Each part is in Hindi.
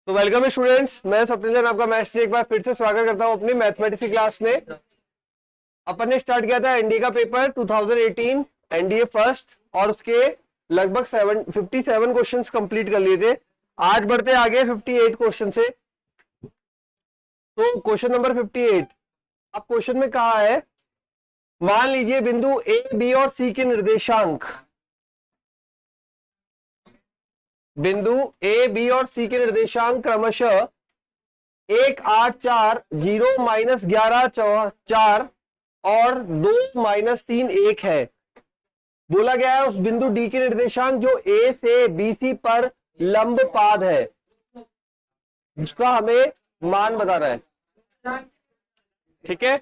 तो वेलकम है स्टूडेंट्स, मैं स्वप्निल आपका मैथ्स से एक बार फिर से स्वागत करता हूं अपनी मैथमेटिक्स की क्लास में। अपन ने स्टार्ट किया था एनडीए का पेपर 2018 एनडीए फर्स्ट, और उसके लगभग 57 क्वेश्चंस कंप्लीट कर लिए थे। आज बढ़ते आगे 58 क्वेश्चन से। तो क्वेश्चन नंबर 58, अब क्वेश्चन में कहा है, मान लीजिए बिंदु ए बी और सी के निर्देशांक, बिंदु ए बी और सी के निर्देशांक क्रमशः 1 8 4 0 -11 4 और 2 -3 1 है। बोला गया है उस बिंदु डी के निर्देशांक जो ए से बी सी पर लंब पाद है, उसका हमें मान बताना है। ठीक है,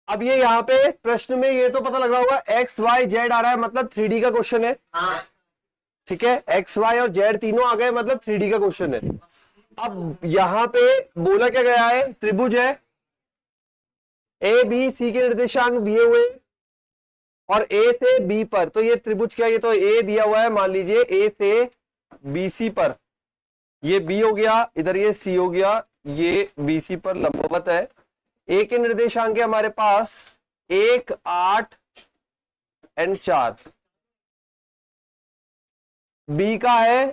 अब ये यहाँ पे प्रश्न में ये तो पता लग रहा होगा एक्स वाई जेड आ रहा है, मतलब 3D का क्वेश्चन है। ठीक है, एक्स वाई और जेड तीनों आ गए, मतलब 3D का क्वेश्चन है। अब यहां पे बोला क्या गया है, त्रिभुज है, ए बी सी के निर्देशांक दिए हुए और ए से बी पर, तो ये त्रिभुज क्या है, ये तो ए दिया हुआ है, मान लीजिए ए से बी सी पर, ये बी हो गया, इधर ये सी हो गया, ये बी सी पर लंबवत है। ए के निर्देशांक है हमारे पास 1 8 और 4, बी का है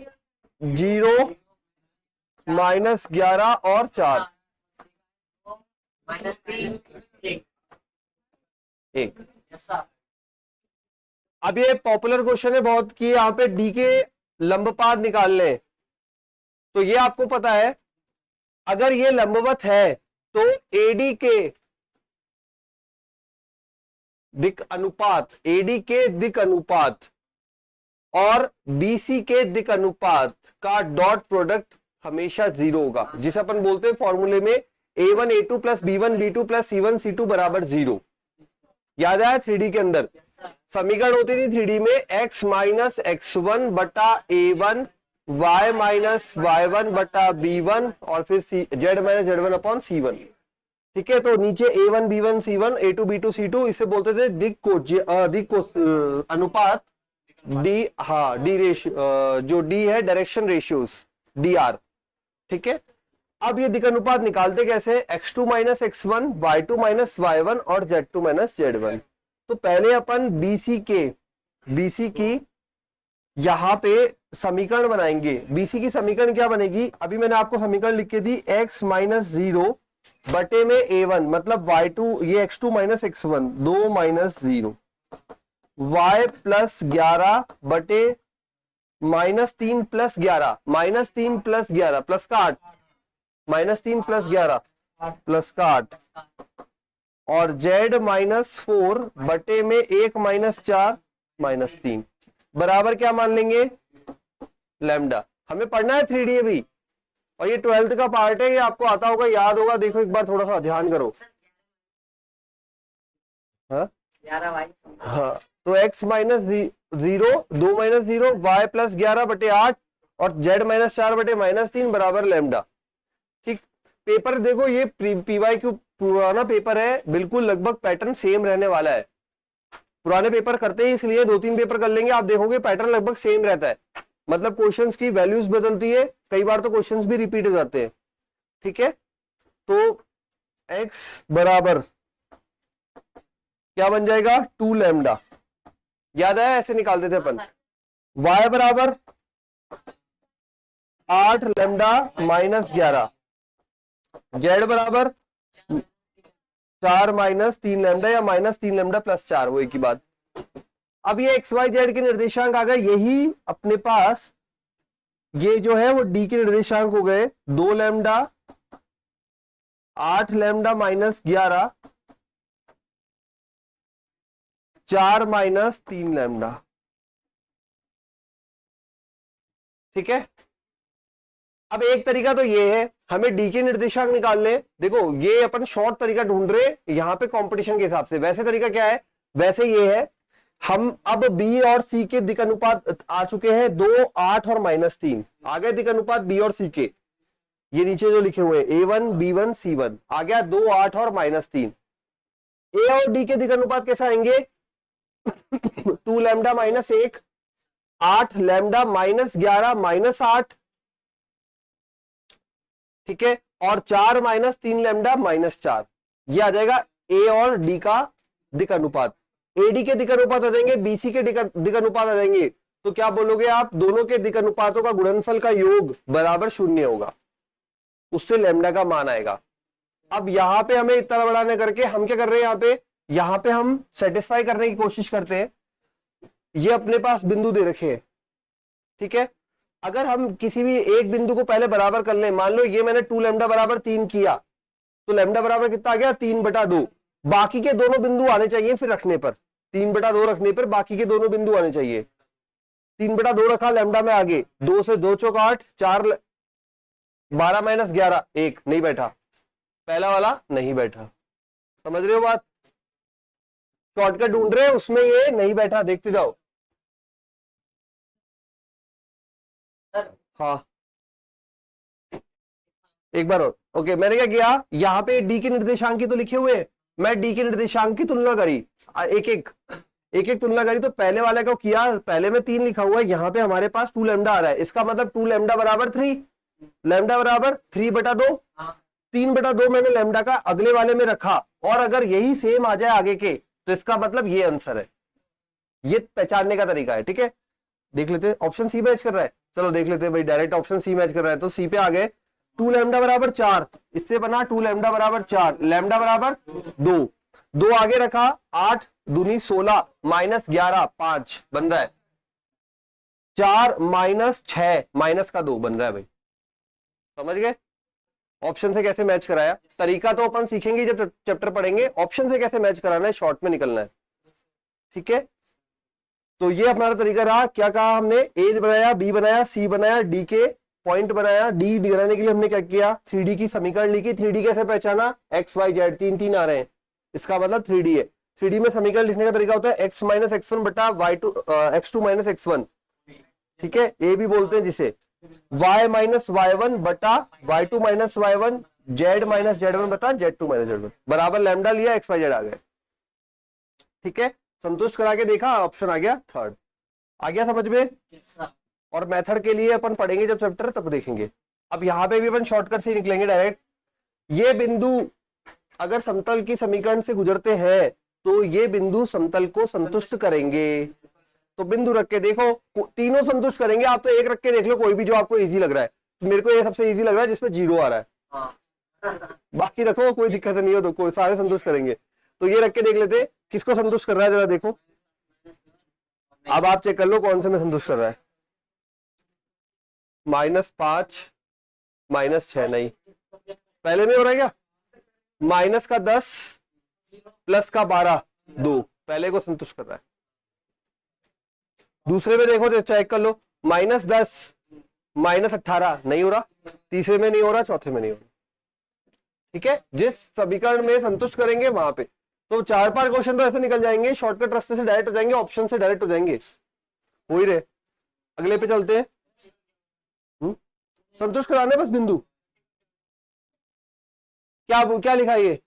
0 -11 और 4 1। अब ये पॉपुलर क्वेश्चन है बहुत कि यहां पे डी के लंबपाद निकाल लें। तो ये आपको पता है, अगर ये लंबवत है तो एडी के दिक अनुपात, एडी के दिक अनुपात और बीसी के दिक अनुपात का डॉट प्रोडक्ट हमेशा 0 होगा, जिसे अपन बोलते हैं फॉर्मूले में a1 a2 प्लस b1 b2 प्लस c1 c2 बराबर 0। याद आया 3D के अंदर समीकरण होती थी 3D में x माइनस x1 बटा a1, y माइनस y1 बटा b1 और फिर z minus z1 upon c1। ठीक है, तो नीचे a1 b1 c1 a2 b2 c2, इसे बोलते थे दिक को अनुपात डी, हाँ डी रेशियो, जो डी है डायरेक्शन रेशियोज डी आर। ठीक है, अब ये दिक अनुपात निकालते कैसे, x2 minus x1, y2 minus y1 और z2 माइनस z1। तो पहले अपन बीसी की यहां पे समीकरण बनाएंगे। बीसी की समीकरण क्या बनेगी, अभी मैंने आपको समीकरण लिख के दी, x माइनस 0 बटे में a1, मतलब y2, ये x2 minus x1 2 minus 0, y plus 11 बटे -3 प्लस 11, -3 प्लस 11 प्लस का 8, -3 प्लस 11 प्लस का 8, और z -4 बटे में 1 माइनस 4 -3 बराबर क्या मान लेंगे, लैम्डा। हमें पढ़ना है 3D अभी, और ये 12th का पार्ट है, ये आपको आता होगा, याद होगा। देखो एक बार थोड़ा सा ध्यान करो। हाँ, तो x minus 0 2 minus 0, y plus 11 बटे 8 और z माइनस 4 बटे -3 बराबर लैम्डा। ठीक, पेपर देखो ये PYQ पुराना पेपर है, बिल्कुल लगभग पैटर्न सेम रहने वाला है। पुराने पेपर करते ही इसलिए 2-3 पेपर कर लेंगे, आप देखोगे पैटर्न लगभग सेम रहता है, मतलब क्वेश्चंस की वैल्यूज बदलती है, कई बार तो क्वेश्चंस भी रिपीट हो जाते हैं। ठीक है, तो x बराबर क्या बन जाएगा, 2 लैम्डा। याद आया, ऐसे निकालते थे अपन। y बराबर 8 लैम्डा माइनस 11, z बराबर 4 -3 लैम्डा या -3 लैम्डा प्लस 4, वो एक ही बात। अब ये एक्स वाई जेड के निर्देशांक आ गए, यही अपने पास ये जो है वो डी के निर्देशांक हो गए, 2 लैम्डा 8 लैम्डा -11 4 -3 लैम्डा। ठीक है, अब एक तरीका तो ये है, हमें डी के निर्देशांक निकाल ले। देखो ये अपन शॉर्ट तरीका ढूंढ रहे यहाँ पे कंपटीशन के हिसाब से। वैसे तरीका क्या है, वैसे ये है, हम अब बी और सी के दिक अनुपात आ चुके हैं 2 8 और -3 आ गए दिक अनुपात बी और सी के, ये नीचे जो लिखे हुए A1 B1 C1 आ गया 2 8 और -3। ए और डी के दिक अनुपात कैसे आएंगे 2 लैम्डा -1 8 लैम्डा माइनस 11 माइनस 8, ठीक है, और 4 माइनस 3 लैम्डा माइनस 4, ये आ जाएगा ए और डी का दिक अनुपात। एडी के दिक अनुपात आ जाएंगे, बीसी के दिक अनुपात आ जाएंगे, तो क्या बोलोगे आप, दोनों के दिक अनुपातों का गुणनफल का योग बराबर 0 होगा, उससे लैम्डा का मान आएगा। अब यहां पे हमें इतना बढ़ाने करके हम क्या कर रहे हैं, यहां पे हम सेटिस्फाई करने की कोशिश करते हैं। ये अपने पास बिंदु दे रखे हैं, ठीक है, अगर हम किसी भी एक बिंदु को पहले बराबर कर लें, मान लो ये मैंने 2 लैम्डा बराबर 3 किया, तो लैम्डा बराबर कितना आ गया, 3/2। बाकी के दोनों बिंदु आने चाहिए फिर रखने पर, 3/2 रखने पर बाकी के दोनों बिंदु आने चाहिए। 3/2 रखा, लैम्डा में आगे 2 से 2 चौक 8, 4 12 माइनस 11 1 नहीं बैठा, पहला वाला नहीं बैठा, समझ रहे हो बात, शॉर्टकट ढूंढ रहे हैं उसमें ये नहीं बैठा, देखते जाओ। हाँ एक बार और, ओके, मैंने क्या किया, यहाँ पे डी के निर्देशांक तो लिखे हुए, मैं डी के निर्देशांक की तुलना करी, एक एक तुलना करी, तो पहले वाले को किया, पहले में 3 लिखा हुआ है, यहाँ पे हमारे पास 2 लैम्डा आ रहा है, इसका मतलब 2 लैम्डा बराबर 3, लैम्डा बराबर 3/2, 3/2 मैंने लैम्डा का अगले वाले में रखा, और अगर यही सेम आ जाए आगे के, तो इसका मतलब ये आंसर है, ये पहचानने का तरीका है, ठीक है। देख लेते हैं ऑप्शन सी मैच कर रहा है, चलो देख लेते हैं भाई, डायरेक्ट ऑप्शन सी मैच कर रहा है, तो सी पे आ गए, 2 लैम्डा बराबर 4, इससे बना 2 लैम्डा बराबर 4, लैम्डा बराबर 2, 2 आगे रखा, 8 दूनी 16 माइनस 11 5 बन रहा है, 4 माइनस 6 माइनस का 2 बन रहा है भाई, समझ गए ऑप्शन से कैसे मैच कराया, तरीका तो अपन सीखेंगे जब चैप्टर पढ़ेंगे, ऑप्शन से कैसे मैच कराना है, शॉर्ट में निकलना है, ठीक है। तो ये हमारा तरीका रहा, क्या कहा हमने, ए बनाया, बी बनाया, सी बनाया, डी के पॉइंट बनाया, डी बनाने के लिए हमने क्या किया, 3D की समीकरण लिखी, 3D कैसे पहचाना, एक्स वाई जेड 3 आ रहे हैं, इसका मतलब 3D है, 3D में समीकरण लिखने का तरीका होता है x माइनस x1 बटा x2 माइनस x1, ठीक है, ए भी बोलते हैं जिसे, y माइनस y1 बटा y2 minus y1, z minus z1 बटा z2 माइनस z1 बराबर लैम्डा लिया, एक्स वाई जेड आ गए, ठीक है, संतुष्ट करा के देखा, ऑप्शन आ गया थर्ड, आ गया समझ में। और मेथड के लिए अपन पढ़ेंगे जब चैप्टर तब देखेंगे, अब यहां पे भी अपन शॉर्टकट से निकलेंगे डायरेक्ट, ये बिंदु अगर समतल की समीकरण से गुजरते हैं तो ये बिंदु समतल को संतुष्ट करेंगे, तो बिंदु रख के देखो, तीनों संतुष्ट करेंगे, आप तो एक रख के देख लो कोई भी जो आपको इजी लग रहा है, मेरे को ये सबसे इजी लग रहा है जिसमें 0 आ रहा है, बाकी रखो कोई दिक्कत नहीं हो, तो कोई सारे संतुष्ट करेंगे, तो ये रख के देख लेते किसको संतुष्ट कर रहा है, जरा देखो, अब आप चेक कर लो कौन से में संतुष्ट कर रहा है, -5 -6 नहीं, पहले में हो रहा है क्या, -10 +12 2, पहले को संतुष्ट कर रहा है, दूसरे में देखो तो चेक कर लो, -10 -18 नहीं हो रहा, तीसरे में नहीं हो रहा, चौथे में नहीं हो रहा, ठीक है, जिस समीकरण में संतुष्ट करेंगे वहां पे, तो 4-5 क्वेश्चन तो ऐसे निकल जाएंगे, शॉर्टकट रास्ते से डायरेक्ट हो जाएंगे, ऑप्शन से डायरेक्ट हो जाएंगे, हो ही रहे, अगले पे चलते हैं, संतुष्ट कराने बस बिंदु, क्या क्या लिखा है ये,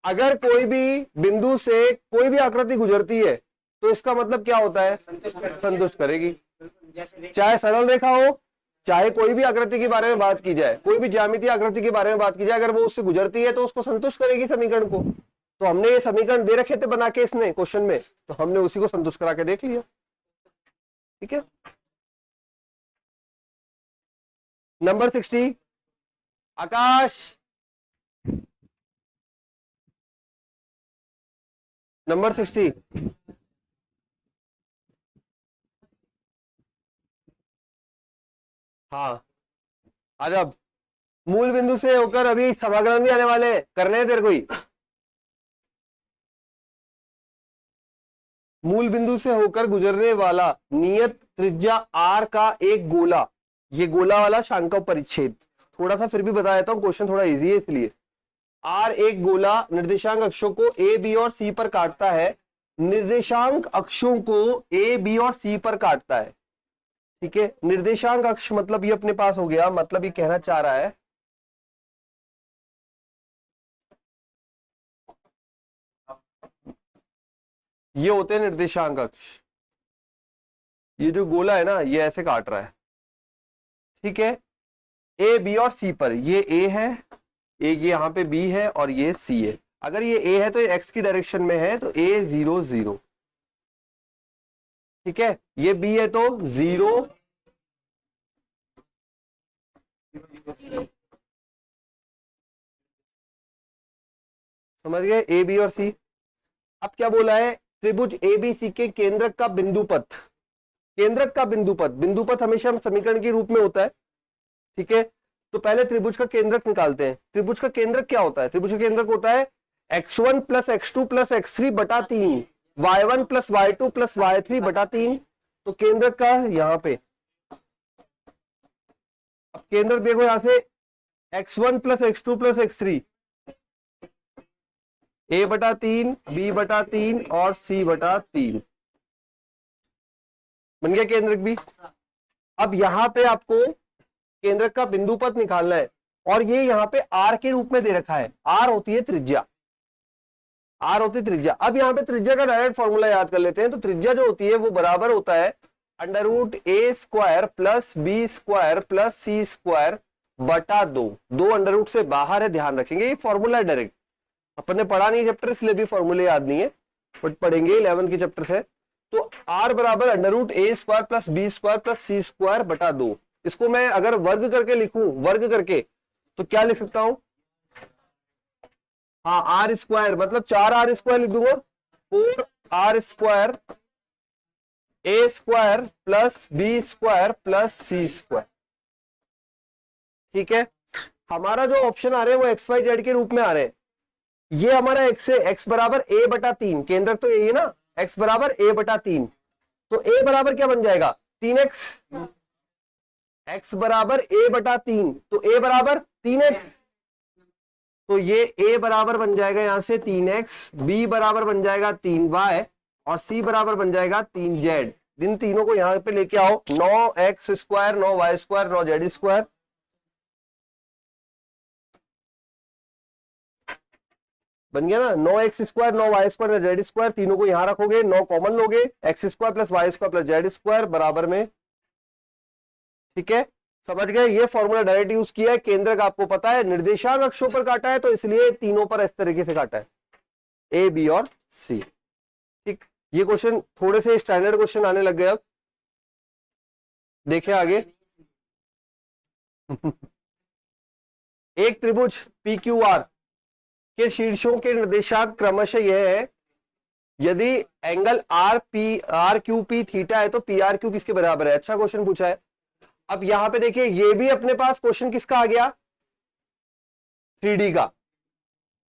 अगर कोई भी बिंदु से कोई भी आकृति गुजरती है तो इसका मतलब क्या होता है, संतुष्ट करेगी, चाहे सरल रेखा हो, चाहे कोई भी आकृति के बारे में बात की जाए, कोई भी ज्यामितीय आकृति के बारे में बात की जाए, अगर वो उससे गुजरती है तो उसको संतुष्ट करेगी समीकरण को, तो हमने ये समीकरण दे रखे थे बना के इसने क्वेश्चन में, तो हमने उसी को संतुष्ट करा के देख लिया, ठीक है। नंबर 60 आकाश, नंबर 60 हाँ, आज अब मूल बिंदु से होकर अभी समाकलन भी आने वाले करने हैं तेरे को ही, मूल बिंदु से होकर गुजरने वाला नियत त्रिज्या r का एक गोला, ये गोला वाला शांका परिच्छेद, थोड़ा सा फिर भी बता देता हूं, क्वेश्चन थोड़ा इजी है इसलिए, r एक गोला निर्देशांक अक्षों को a b और c पर काटता है, निर्देशांक अक्षों को a b और c पर काटता है, ठीक है, निर्देशांक अक्ष मतलब ये अपने पास हो गया, मतलब ये कहना चाह रहा है ये होते हैं निर्देशांक अक्ष, ये जो गोला है ना ये ऐसे काट रहा है, ठीक है, ए बी और सी पर। ये ए है, एक यहाँ पे बी है और ये सी है। अगर ये ए है तो ये एक्स की डायरेक्शन में है, तो ए 0 0, ठीक है। ये बी है तो 0 समझ गए, ए बी और सी। अब क्या बोला है, त्रिभुज ए बी सी के केंद्रक का बिंदुपथ, केंद्रक का बिंदुपथ, बिंदुपथ हमेशा समीकरण के रूप में होता है, ठीक है। तो पहले त्रिभुज का केंद्रक निकालते हैं। त्रिभुज का केंद्रक क्या होता है, त्रिभुज का केंद्रक होता है x1 plus x2 plus x3 बटा 3, y1 plus y2 plus y3 बटा 3। तो केंद्रक का यहां पे, अब केंद्रक देखो यहां से x1 plus x2 plus x3, a बटा 3, b बटा 3 और c बटा 3, बन गया केंद्रक भी। अब यहां पे आपको केंद्रक का बिंदुपथ निकालना है, और ये यहां पे r के रूप में दे रखा है। r होती है त्रिज्या, r होती है त्रिज्या। अब यहां पे त्रिज्या का डायरेक्ट फॉर्मूला याद कर लेते हैं। तो त्रिज्या जो होती है वो बराबर होता है अंडर रूट ए square plus B square plus सी स्क्वायर बटा 2। 2 अंडर रूट से बाहर है, ध्यान रखेंगे, ये फॉर्मूला है डायरेक्ट। अपन ने पढ़ा नहीं चैप्टर, इसलिए भी फॉर्मूले याद नहीं है, बट पढ़ेंगे 11th के चैप्टर से। तो r बराबर अंडर रूट ए square plus B square plus सी स्क्वायर बटा 2। इसको मैं अगर वर्ग करके लिखूं, वर्ग करके, तो क्या लिख सकता हूं, हाँ आर स्क्वायर, मतलब 4r स्क्वायर लिख दूंगा, 4r square a square plus B square plus C square, ठीक है। हमारा जो ऑप्शन आ रहे हैं वो एक्स वाई जेड के रूप में आ रहे हैं। ये हमारा एक्स है, एक्स बराबर ए बटा 3, केंद्र तो यही है ना, एक्स बराबर ए बटा 3। तो ए बराबर क्या बन जाएगा, 3x, एक्स बराबर ए बटा 3, तो ए बराबर 3x। तो ये a बराबर बन जाएगा यहां से 3x, b बराबर बन जाएगा 3y और c बराबर बन जाएगा 3z। इन तीनों को यहां पे लेके आओ, 9x square 9y square 9z square, बन गया ना, 9x square 9y square 9z square. तीनों को यहां रखोगे, 9 कॉमन लोगे, x square plus y square plus z square बराबर में, ठीक है। समझ गए, ये फॉर्मूला डायरेक्ट यूज किया है। केंद्रक आपको पता है, निर्देशांक अक्षों पर काटा है, तो इसलिए तीनों पर इस तरीके से काटा है, ए बी और सी, ठीक। ये क्वेश्चन थोड़े से स्टैंडर्ड क्वेश्चन आने लग गए अब, देखिए आगे। एक त्रिभुज पी क्यू आर के शीर्षों के निर्देशांक क्रमशः यह है, यदि angle R Q P theta है तो पी आर क्यू किसके बराबर है। अच्छा क्वेश्चन पूछा है। अब यहां पे देखिए, ये भी अपने पास क्वेश्चन किसका आ गया, 3D का।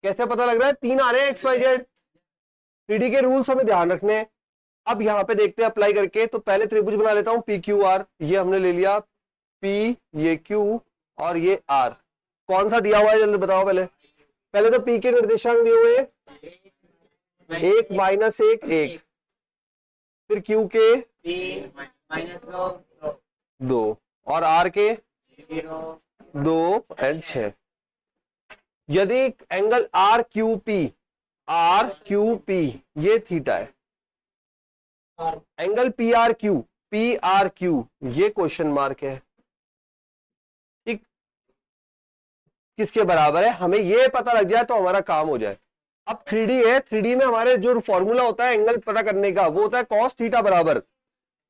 कैसे पता लग रहा है, 3 आ रहे हैं एक्स वाई जेड, 3D के रूल्स हमें ध्यान रखने हैं। अब यहां पे देखते हैं अप्लाई करके। तो पहले त्रिभुज बना लेता हूं पी क्यू आर, ये हमने ले लिया P, ये Q और ये R। कौन सा दिया हुआ है जल्दी बताओ पहले। पहले तो P के निर्देशांक दिए हुए 1 माइनस 1 1, फिर Q के 2 और R के 2 एंड 6। यदि एंगल आर क्यू पी ये थीटा है, एंगल पी आर क्यू ये क्वेश्चन मार्क है, ठीक, किसके बराबर है, हमें ये पता लग जाए तो हमारा काम हो जाए। अब 3D है, 3D में हमारे जो फॉर्मूला होता है एंगल पता करने का, वो होता है कॉस थीटा बराबर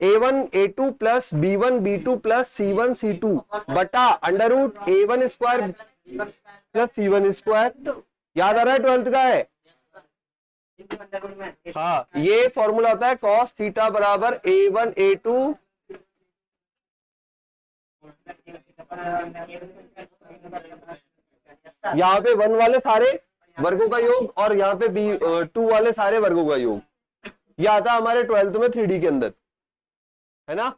a1 a2 प्लस b1 b2 प्लस c1 c2 बटा under root a1 square plus c1 square. याद आ रहा है, 12th का है। हाँ, ये फॉर्मूला होता है कॉस थीटा बराबर a1 a2 यहाँ पे 1 वाले सारे वर्गों का योग और यहाँ पे b2 वाले सारे वर्गों का योग। ये आता है हमारे 12th में 3D के अंदर, है ना।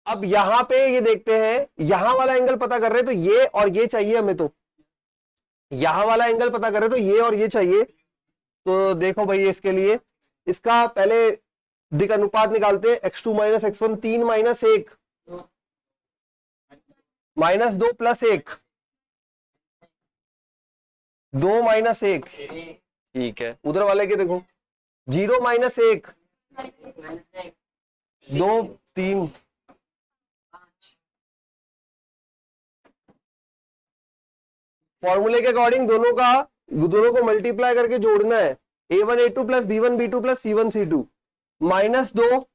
अब यहां पे ये देखते हैं, यहां वाला एंगल पता कर रहे हैं तो ये और ये चाहिए हमें, तो यहां वाला एंगल पता कर रहे हैं तो ये और ये चाहिए। तो देखो भाई, इसके लिए इसका पहले दिक अनुपात निकालते हैं, x2 minus x1 3 minus 1 minus 2 plus 1 2 minus 1, ठीक है। उधर वाले के देखो 0 माइनस 1 2 3 फॉर्मूले के अकॉर्डिंग दोनों को मल्टीप्लाई करके जोड़ना है। a1 a2 प्लस b1 b2 प्लस c1 c2 -2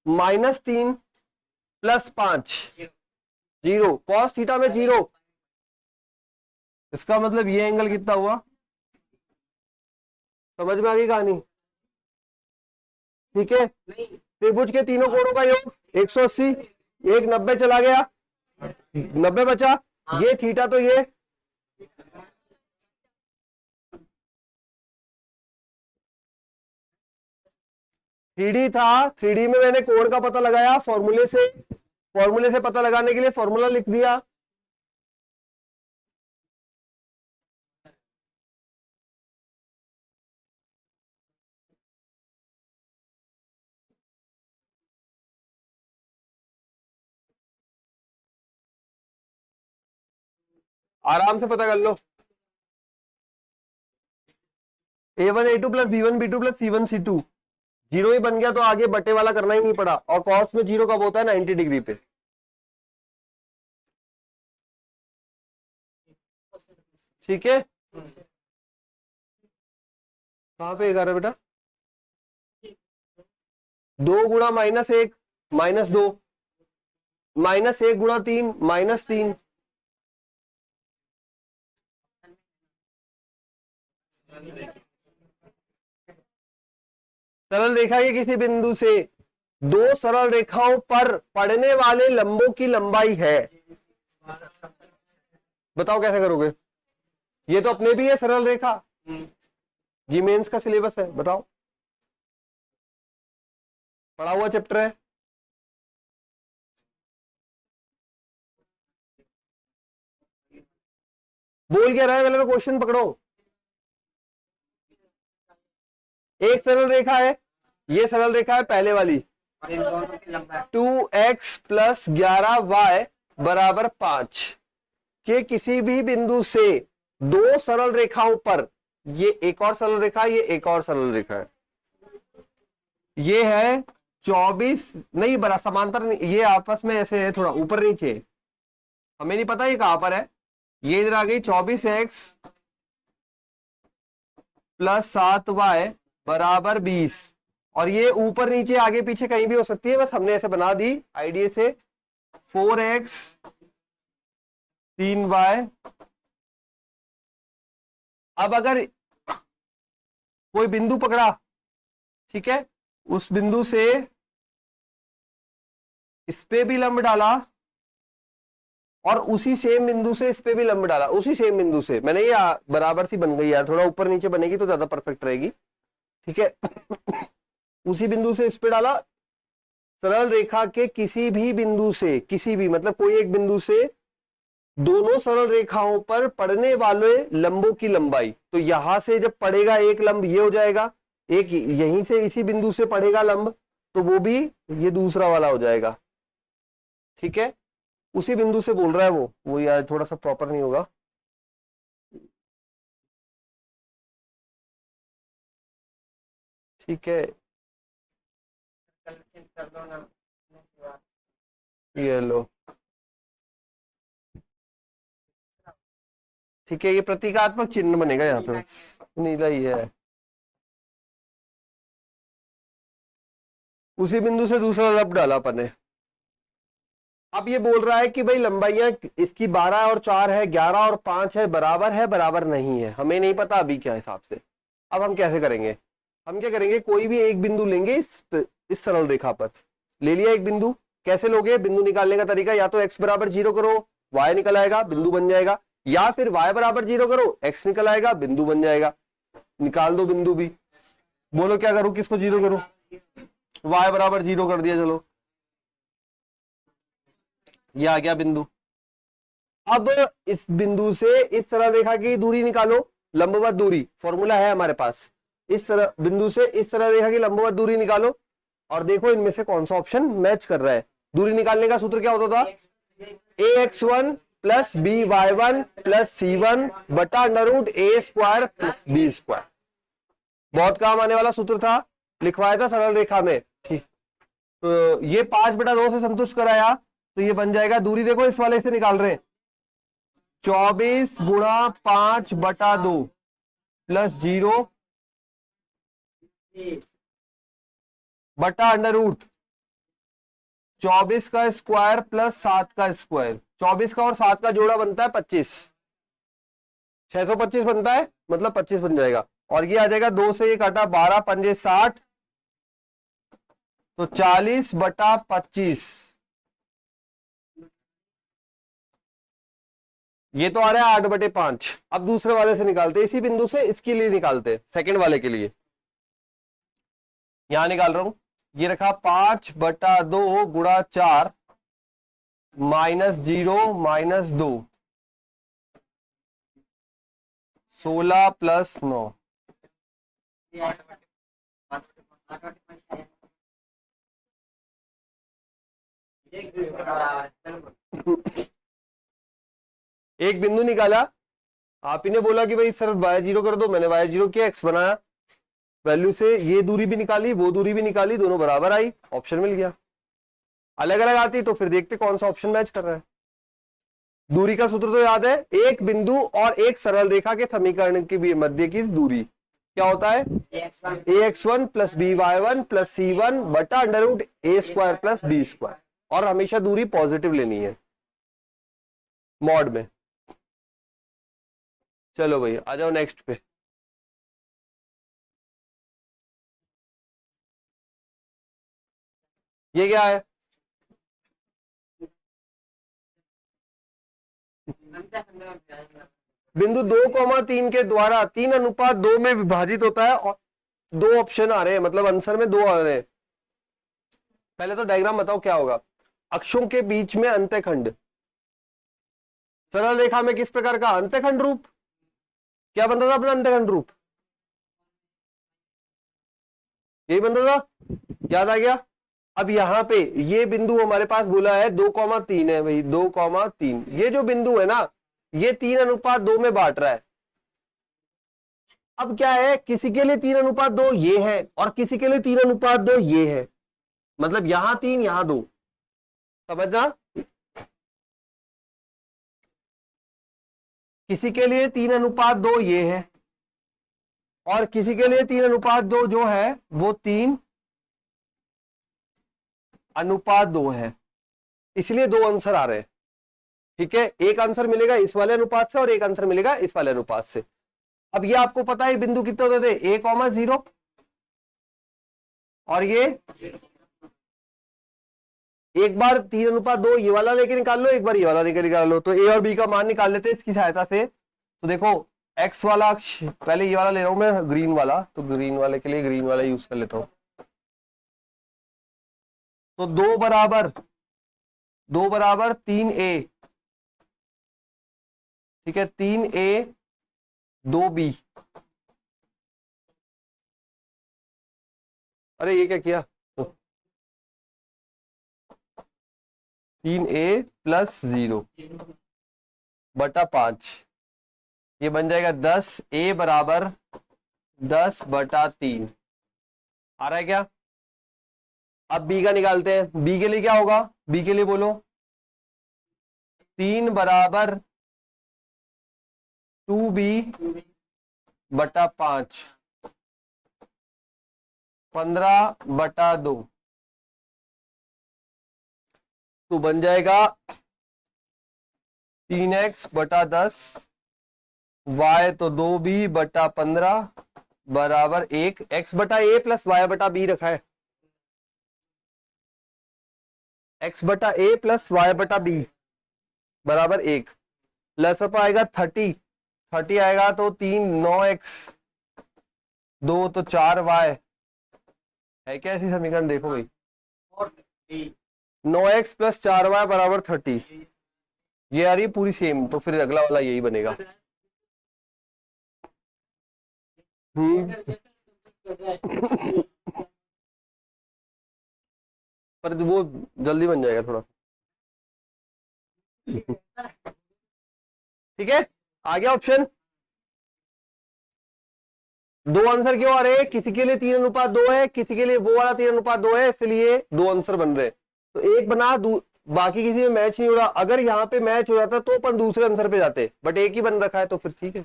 -3 plus 5 0 cos theta में 0। इसका मतलब ये एंगल कितना हुआ, समझ में आ गई कहानी? ठीक है, त्रिभुज के तीनों कोणों का योग 180, एक 90 चला गया, 90 बचा, ये थीटा तो ये 3D था, 3D में मैंने कोण का पता लगाया फॉर्मूले से पता लगाने के लिए फॉर्मूला लिख दिया। आराम से पता कर लो, a1 a2 प्लस b1 b2 प्लस c1 c2 जीरो ही बन गया तो आगे बटे वाला करना ही नहीं पड़ा। और कॉस में 0 कब होता है? 90 डिग्री पे। ठीक है, कहां पे 11 बेटा? 2 गुणा -1 -2 -1 गुणा 3 -3 सरल रेखा के किसी बिंदु से 2 सरल रेखाओं पर पड़ने वाले लंबों की लंबाई है। बताओ कैसे करोगे? ये तो अपने भी है सरल रेखा, जी मेंस का सिलेबस है, बताओ, पढ़ा हुआ चैप्टर है। बोल क्या रहा है पहले तो क्वेश्चन पकड़ो। एक सरल रेखा है, ये सरल रेखा है पहले वाली, 2x प्लस 11y बराबर 5 के किसी भी बिंदु से 2 सरल रेखाओं पर, ये एक और सरल रेखा है, ये एक और सरल रेखा है, ये है 24 नहीं बड़ा समांतर नहीं, ये आपस में ऐसे है थोड़ा ऊपर नीचे, हमें नहीं पता ये कहां पर है। ये इधर आ गई 24x प्लस 7y बराबर 20 और ये ऊपर नीचे आगे पीछे कहीं भी हो सकती है, बस हमने ऐसे बना दी आइडिया से। 4x 3y। अब अगर कोई बिंदु पकड़ा, ठीक है, उस बिंदु से इस पे भी लंब डाला और उसी सेम बिंदु से इस पे भी लंब डाला, उसी सेम बिंदु से, मैंने ये बराबर सी बन गई यार, थोड़ा ऊपर नीचे बनेगी तो ज्यादा परफेक्ट रहेगी। ठीक है उसी बिंदु से इस पे डाला, सरल रेखा के किसी भी बिंदु से, किसी भी मतलब कोई एक बिंदु से दोनों सरल रेखाओं पर पड़ने वाले लंबों की लंबाई, तो यहां से जब पड़ेगा एक लंब ये हो जाएगा, एक यहीं से इसी बिंदु से पड़ेगा लंब तो वो भी ये दूसरा वाला हो जाएगा। ठीक है, उसी बिंदु से बोल रहा है वो यार थोड़ा सा प्रॉपर नहीं होगा। ठीक है, ये लो, ठीक है, ये प्रतीकात्मक चिन्ह बनेगा यहाँ पे, नीला ही है, उसी बिंदु से दूसरा लंब डाला अपन ने। अब ये बोल रहा है कि भाई लंबाइयां इसकी 12 और 4 है, 11 और 5 है, बराबर नहीं है, हमें नहीं पता अभी क्या हिसाब से। अब हम कैसे करेंगे? हम क्या करेंगे, कोई भी एक बिंदु लेंगे इस सरल रेखा पर, ले लिया एक बिंदु। कैसे लोगे? बिंदु निकालने का तरीका, या तो x बराबर 0 करो, y निकल आएगा, बिंदु बन जाएगा, या फिर y बराबर 0 करो, x निकल आएगा, बिंदु बन जाएगा। निकाल दो बिंदु भी, बोलो क्या करूं, किसको 0 करूं? y बराबर 0 कर दिया, चलो ये आ गया बिंदु। अब इस बिंदु से इस सरल रेखा की दूरी निकालो, लंबवत दूरी, फॉर्मूला है हमारे पास। इस बिंदु से इस सरल रेखा की लंबवत दूरी निकालो और देखो इनमें से कौन सा ऑप्शन मैच कर रहा है। दूरी निकालने का सूत्र क्या होता था? ax1 plus by1 plus c1 बटा √a² प्लस b²। बहुत काम आने वाला सूत्र था, लिखवाया था सरल रेखा में। ठीक, तो ये 5/2 से संतुष्ट कराया तो ये बन जाएगा, दूरी देखो इस वाले से निकाल रहे हैं, 24 गुणा 5/2 प्लस 0 बटा अंडर रूट 24 का स्क्वायर प्लस 7 का स्क्वायर, 24 का और 7 का जोड़ा बनता है 25, 625 बनता है, मतलब 25 बन जाएगा। और ये आ जाएगा 2 से ये काटा 12 पंजे 60, तो 40/25, ये तो आ रहा है 8/5। अब दूसरे वाले से निकालते हैं, इसी बिंदु से इसके लिए निकालते हैं, सेकंड वाले के लिए यहां निकाल रहा हूं। ये रखा 5/2 गुणा 4 -0 -2 16 + 9, एक बिंदु निकाला। आप ही ने बोला कि भाई सर y0 कर दो, मैंने y0 किया, x बनाया, वैल्यू से ये दूरी भी निकाली, वो दूरी भी निकाली, दोनों बराबर आई, ऑप्शन मिल गया। अलग अलग आती तो फिर देखते कौन सा ऑप्शन मैच कर रहा है। दूरी का सूत्र तो याद है, एक बिंदु और एक सरल रेखा के समीकरण के भी मध्य की दूरी क्या होता है, ax1 + by1 + c1 बटा √a² + b², और हमेशा दूरी पॉजिटिव लेनी है मॉड में। चलो भाई आ जाओ नेक्स्ट पे। ये क्या है, बिंदु 2,3 के द्वारा 3:2 में विभाजित होता है, और दो ऑप्शन आ रहे हैं, मतलब आंसर में दो आ रहे हैं। पहले तो डायग्राम बताओ क्या होगा, अक्षों के बीच में अंतःखंड, सरल रेखा में किस प्रकार का अंतःखंड रूप, क्या बनता था अपना अंतःखंड रूप, यही बनता था, याद आ गया। अब यहां पे ये बिंदु हमारे पास बोला है 2,3 है भाई, 2,3, ये जो बिंदु है ना ये 3:2 में बांट रहा है। अब क्या है, किसी के लिए 3:2 ये है और किसी के लिए 3:2 ये है, मतलब यहां 3 यहां 2, समझना। किसी के लिए 3:2 ये है और किसी के लिए 3:2 जो है वो 3:2 है, इसलिए दो आंसर आ रहे हैं। ठीक है, एक आंसर मिलेगा इस वाले अनुपात से और एक आंसर मिलेगा इस वाले अनुपात से। अब ये आपको पता है बिंदु कितने होते थे, a,0, और ये एक बार 3:2 ये वाला लेके निकाल लो, एक बार ये वाला लेके निकाल लो, तो a और b का मान निकाल लेते हैं इसकी सहायता से। तो देखो x वाला अक्ष, पहले ये वाला ले रहा हूं मैं ग्रीन वाला, तो ग्रीन वाले के लिए ग्रीन वाला यूज कर लेता हूं। तो 2 बराबर 3a, ठीक है, 3a 2b, अरे ये क्या किया, 3a + 0 बटा 5, ये बन जाएगा 10, a बराबर 10/3, आ रहा है क्या। अब b का निकालते हैं, b के लिए क्या होगा, b के लिए बोलो, 3 बराबर 2b/5, 15/2, तो बन जाएगा 3x/10, y तो 2b/15 बराबर 1, x/a + y/b रखा है, x/a + y/b बराबर 1, प्लस अप आएगा 30 आएगा तो 3, 9x 2 तो 4y, है क्या ऐसी समीकरण, देखो भाई 9x + 4y बराबर 30, ये आ रही है पूरी सेम, तो फिर अगला वाला यही बनेगा। पर वो जल्दी बन जाएगा थोड़ा, ठीक है। आ गया ऑप्शन, दो आंसर क्यों आ रहे हैं? किसी के लिए 3:2 है, किसी के लिए वो वाला 3:2 है, इसलिए दो आंसर बन रहे हैं। तो एक बना बाकी किसी में मैच नहीं हो रहा। अगर यहाँ पे मैच हो जाता तो अपन दूसरे आंसर पे जाते, बट एक ही बन रखा है तो फिर ठीक है।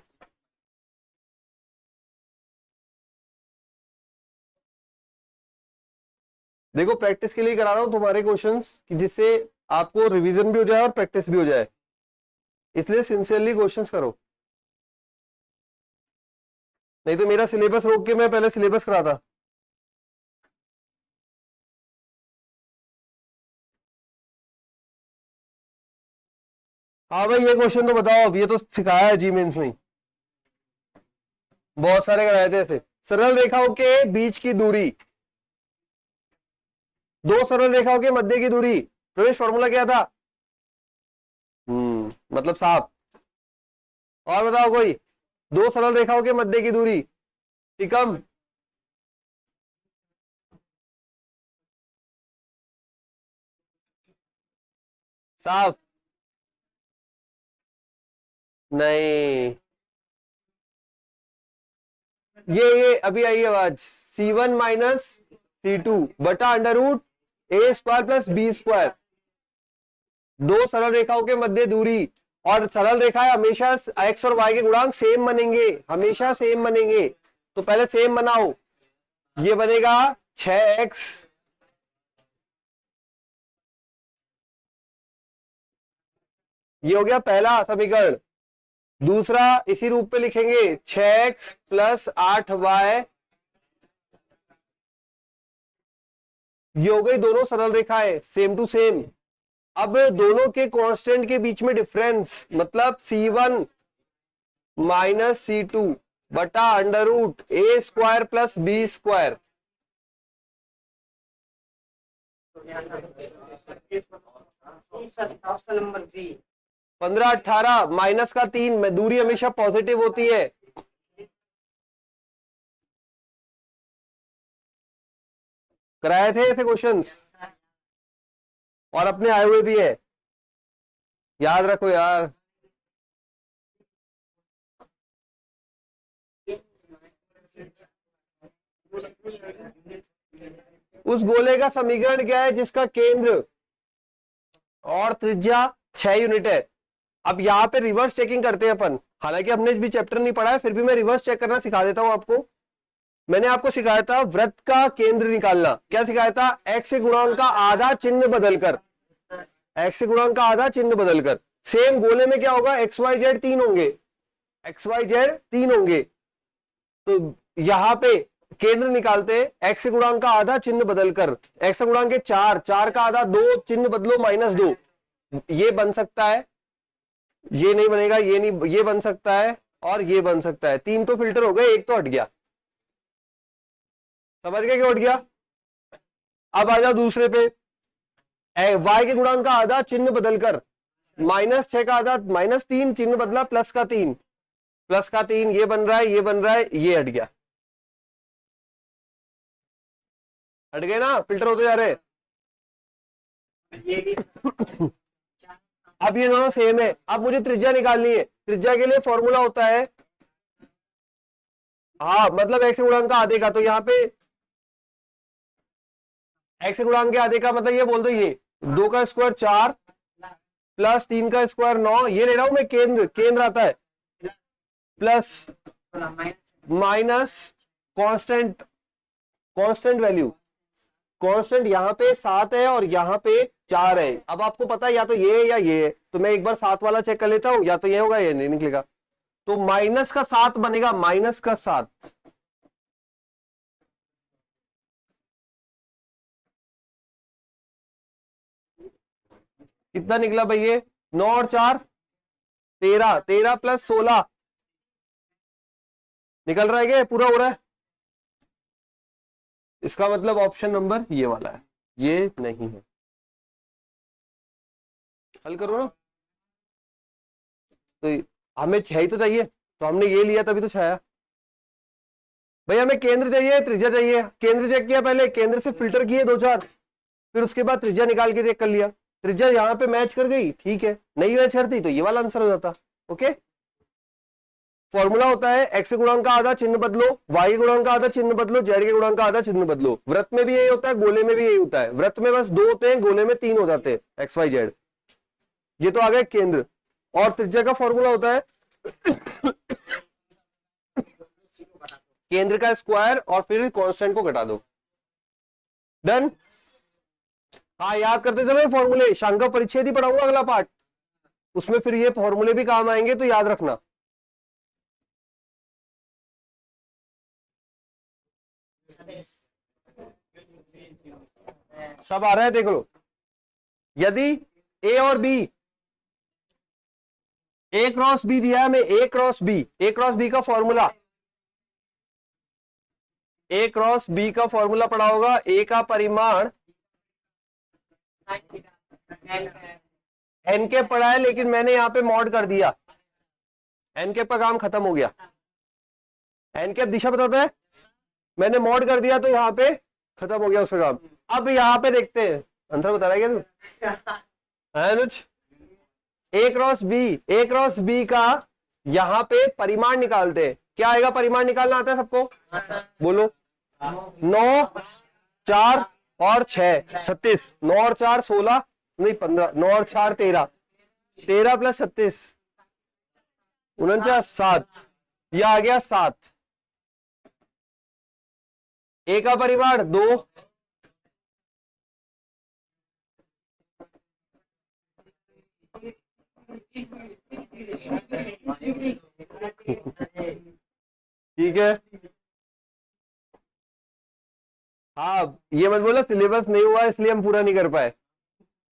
देखो प्रैक्टिस के लिए करा रहा हूं तुम्हारे क्वेश्चंस कि जिससे आपको रिवीजन भी हो जाए और प्रैक्टिस भी हो जाए, इसलिए सिंसियरली क्वेश्चंस करो। नहीं तो मेरा सिलेबस रोक के मैं पहले सिलेबस कराता। हाँ भाई ये क्वेश्चन तो बताओ, अब ये तो सिखाया है जी मेंस में ही। बहुत सारे कराए थे ऐसे। सरल रेखाओं के बीच की दूरी, दो सरल रेखाओं के मध्य की दूरी, प्रवेश फॉर्मूला क्या था? मतलब साफ। और बताओ कोई, दो सरल रेखाओं के मध्य की दूरी टिकम। साफ नहीं, ये अभी आई आवाज। C1 माइनस C2 बटा under root A² plus B²। दो सरल रेखाओं के मध्य दूरी, और सरल रेखा है हमेशा x और y के गुणांक सेम बनेंगे, हमेशा सेम बनेंगे। तो पहले सेम बनाओ, ये बनेगा 6x, ये हो गया पहला समीकरण। दूसरा इसी रूप पे लिखेंगे 6x प्लस 8y, ये हो गई दोनों सरल रेखाएं सेम टू सेम। अब दोनों के कांस्टेंट के बीच में डिफरेंस, मतलब C1 माइनस C2 बटा under root A² plus B²। 15 18 minus का 3 में दूरी हमेशा पॉजिटिव होती है। कराए थे ऐसे क्वेश्चंस और अपने आए हुए भी है, याद रखो यार। उस गोले का समीकरण क्या है जिसका केंद्र और त्रिज्या 6 यूनिट है? अब यहाँ पे रिवर्स चेकिंग करते हैं अपन, हालांकि हमने भी चैप्टर नहीं पढ़ा है, फिर भी मैं रिवर्स चेक करना सिखा देता हूं आपको। मैंने आपको सिखाया था वृत्त का केंद्र निकालना। क्या सिखाया था? x गुणांक का आधा चिन्ह बदलकर, x गुणांक का आधा चिन्ह बदलकर। सेम गोले में क्या होगा? XYZ 3 होंगे, XYZ 3 होंगे। तो यहां पे केंद्र निकालते हैं, x गुणांक का आधा चिन्ह बदलकर, x गुणांक के 4, 4 का आधा 2 चिन्ह बदलो -2, ये बन सकता है, ये नहीं बनेगा, ये नहीं, ये बन सकता है और ये बन सकता है। 3 तो फिल्टर हो गए, एक तो हट गया। समझ गए क्यों हट गया? अब आ जाओ दूसरे पे, y के गुणांक का आधा चिन्ह बदलकर, -6 का आधा -3 चिन्ह बदला +3, +3 ये बन रहा है, ये बन रहा है, ये हट गया। हट गए ना, फिल्टर होते जा रहे। अब ये दोनों सेम है। अब मुझे त्रिज्या निकालनी है। त्रिज्या के लिए फॉर्मूला होता है, हाँ मतलब x गुणांक का आधे का, तो यहाँ पे x गुणांक के आधे का मतलब ये बोल दो, ये 2 का स्क्वायर 4 प्लस 3 का स्क्वायर 9, ये ले रहा हूं मैं केंद्र, केंद्र आता है plus minus constant, constant value, constant यहाँ पे 7 है और यहाँ पे 4 है। अब आपको पता है या तो ये है या ये है, तो मैं एक बार 7 वाला चेक कर लेता हूं, या तो ये होगा या नहीं निकलेगा। तो -7 बनेगा, -7। कितना निकला भाई? ये 9 और 4 13, 13 प्लस 16 निकल रहा है क्या? पूरा हो रहा है? इसका मतलब ऑप्शन नंबर ये वाला है, ये नहीं है। हल करो ना। तो हमें 6 ही तो चाहिए, तो हमने ये लिया तभी तो 6 आया। भाई हमें केंद्र चाहिए, त्रिज्या चाहिए। केंद्र चेक किया पहले, केंद्र से फिल्टर किए 2-4, फिर उसके बाद त्रिज्या निकाल के चेक कर लिया। त्रिज्या यहाँ पे मैच कर गई, ठीक है, नहीं मैच करती तो ये वाला आंसर हो जाता। ओके, फॉर्मूला होता है एक्स के गुणांक का आधा चिन्ह बदलो, वाई के गुणांक का आधा चिन्ह बदलो, जेड के गुणांक का आधा चिन्ह बदलो। वृत्त में भी यही होता है, गोले में भी यही होता है। वृत्त में बस 2 होते हैं, गोले में 3 हो जाते हैं, एक्स वाई जेड। ये तो आ गया केंद्र। और त्रिज्या का फॉर्मूला होता है केंद्र का स्क्वायर और फिर कांस्टेंट को घटा दो। डन। हाँ, याद करते चलो फॉर्मूले। शांका परिच्छेद ही पढ़ाऊंगा अगला पार्ट, उसमें फिर ये फॉर्मूले भी काम आएंगे, तो याद रखना। सब आ रहा है, देख लो। यदि ए और बी, ए क्रॉस बी दिया है हमें, ए क्रॉस बी, ए क्रॉस बी का फॉर्मूला, ए क्रॉस बी का फॉर्मूला पढ़ा होगा। ए का परिमाण एन के पढ़ा है, लेकिन मैंने यहां पे मॉड कर दिया, एन के का काम खत्म हो गया। एन के दिशा बताता है, मैंने मॉड कर दिया तो यहां पे खत्म हो गया उसका काम। अब यहां पे देखते हैं, आंसर बता रहा है क्या तू? अनुज, ए क्रॉस बी का यहां पे परिमाण निकालते हैं। क्या आएगा? परिमाण निकालना आता है सबको? बोलो। 9, 4 और 6 36, 9 और 4 16, नहीं 15, 9 और 4 13, 13 प्लस 36 49, 7। यह आ गया 7। ए का परिमाण 2, ठीक है। हाँ, ये मत बोलो सिलेबस नहीं हुआ इसलिए हम पूरा नहीं कर पाए,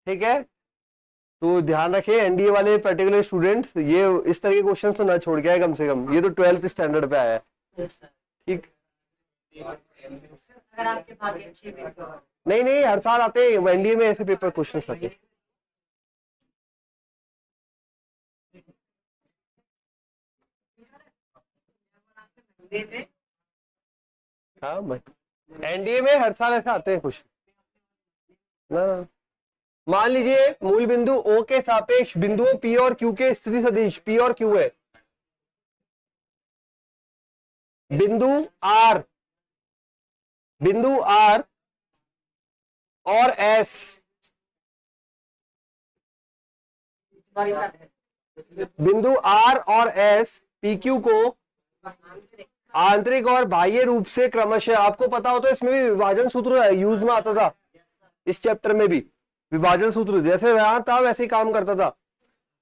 ठीक है। तो ध्यान रखे एनडीए वाले पर्टिकुलर स्टूडेंट्स, ये इस तरह के क्वेश्चन तो ना छोड़ के आए कम से कम। ये तो 12th स्टैंडर्ड पे आया है, ठीक। नहीं नहीं, हर साल आते हैं एनडीए में ऐसे पेपर क्वेश्चन आते हैं। हाँ, एनडीए में हर साल ऐसे आते हैं कुछ ना। मान लीजिए मूल बिंदु ओ के सापेक्ष बिंदुओं पी और क्यू के स्थिति सदिश पी और क्यू है। बिंदु आर और एस, बिंदु आर और एस पी क्यू को आंतरिक और बाह्य रूप से क्रमशः, आपको पता हो तो इसमें भी विभाजन सूत्र यूज में आता था, इस चैप्टर में भी विभाजन सूत्र जैसे वहां था वैसे ही काम करता था।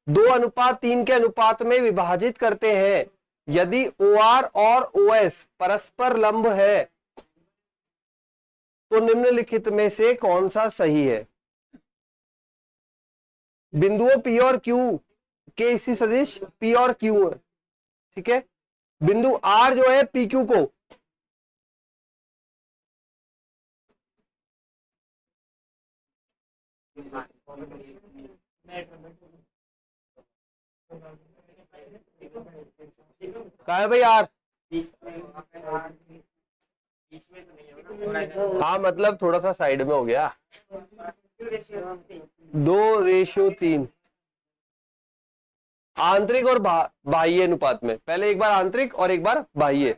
2:3 के अनुपात में विभाजित करते हैं। यदि OR और OS परस्पर लंब है तो निम्नलिखित में से कौन सा सही है? बिंदुओं P और Q के इसी सदिश P और Q है, ठीक है। बिंदु R जो है PQ को कहा है भाई R? हाँ, मतलब थोड़ा सा साइड में हो गया। 2:3 आंतरिक और बाह्य अनुपात में। पहले एक बार आंतरिक और एक बार बाह्य।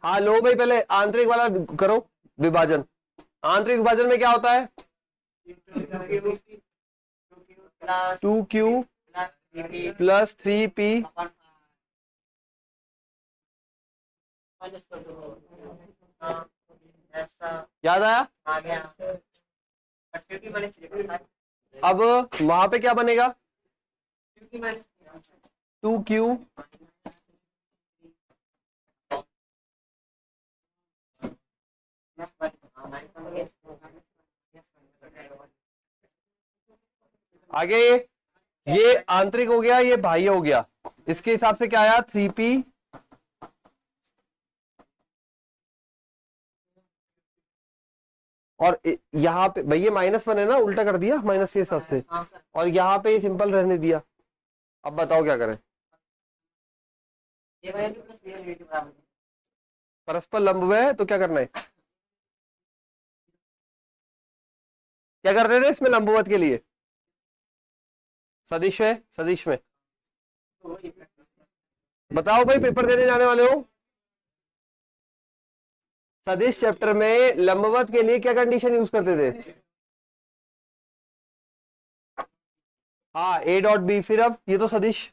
हाँ लो भाई, पहले आंतरिक वाला करो विभाजन। आंतरिक विभाजन में क्या होता है? 2Q प्लस 3P याद आया? अब वहां पे क्या बनेगा? 2Q आगे ये आंतरिक हो गया, ये बाह्य हो गया। इसके हिसाब से क्या आया? 3P और यहाँ पे भैया -1 है ना, उल्टा कर दिया माइनस के हिसाब से, और यहाँ पे सिंपल रहने दिया। अब बताओ क्या करें? परस्पर लंब है तो क्या करना है? क्या करते थे इसमें लंबवत के लिए? सदिश है, सदिश में बताओ भाई, पेपर देने जाने वाले हो। सदिश चैप्टर में लंबवत के लिए क्या कंडीशन यूज करते थे? हाँ, ए डॉट बी। फिर अब ये तो सदिश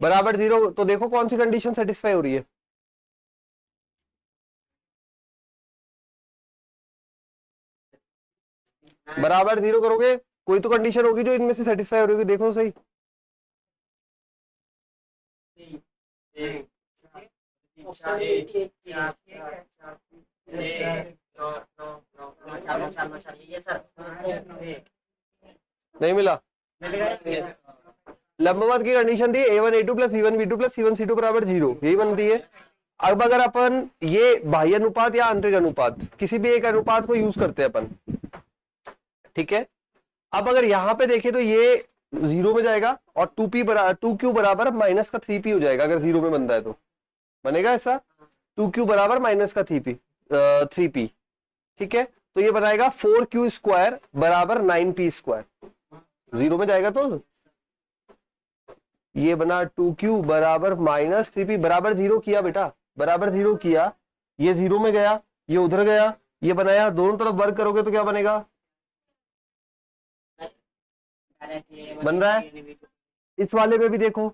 बराबर 0, तो देखो कौन सी कंडीशन सेटिस्फाई हो रही है। बराबर 0 करोगे, कोई तो कंडीशन होगी जो इनमें से सेटिस्फाई हो रही होगी, देखो तो सही। नहीं मिला। लंबवत की कंडीशन थी a1 a2 प्लस b1 b2 प्लस c1 c2 बराबर 0, यही बनती है। अब अगर अपन ये बाह्य अनुपात या आंतरिक अनुपात, किसी भी एक अनुपात को यूज करते हैं अपन, ठीक है। अब अगर यहां पे देखें तो ये 0 में जाएगा और 2q बराबर माइनस का 3p हो जाएगा। अगर 0 में बनता है तो बनेगा ऐसा, 2q बराबर माइनस का 3p, ठीक है। तो ये बनाएगा 4q स्क्वायर बराबर 9p स्क्वायर, 0 में जाएगा तो ये बना 2q बराबर माइनस 3p बराबर 0 किया बेटा, बराबर 0 किया, ये 0 में गया, ये उधर गया, ये बनाया, दोनों तरफ वर्ग करोगे तो क्या बनेगा? बन रहा है। इस वाले में भी देखो,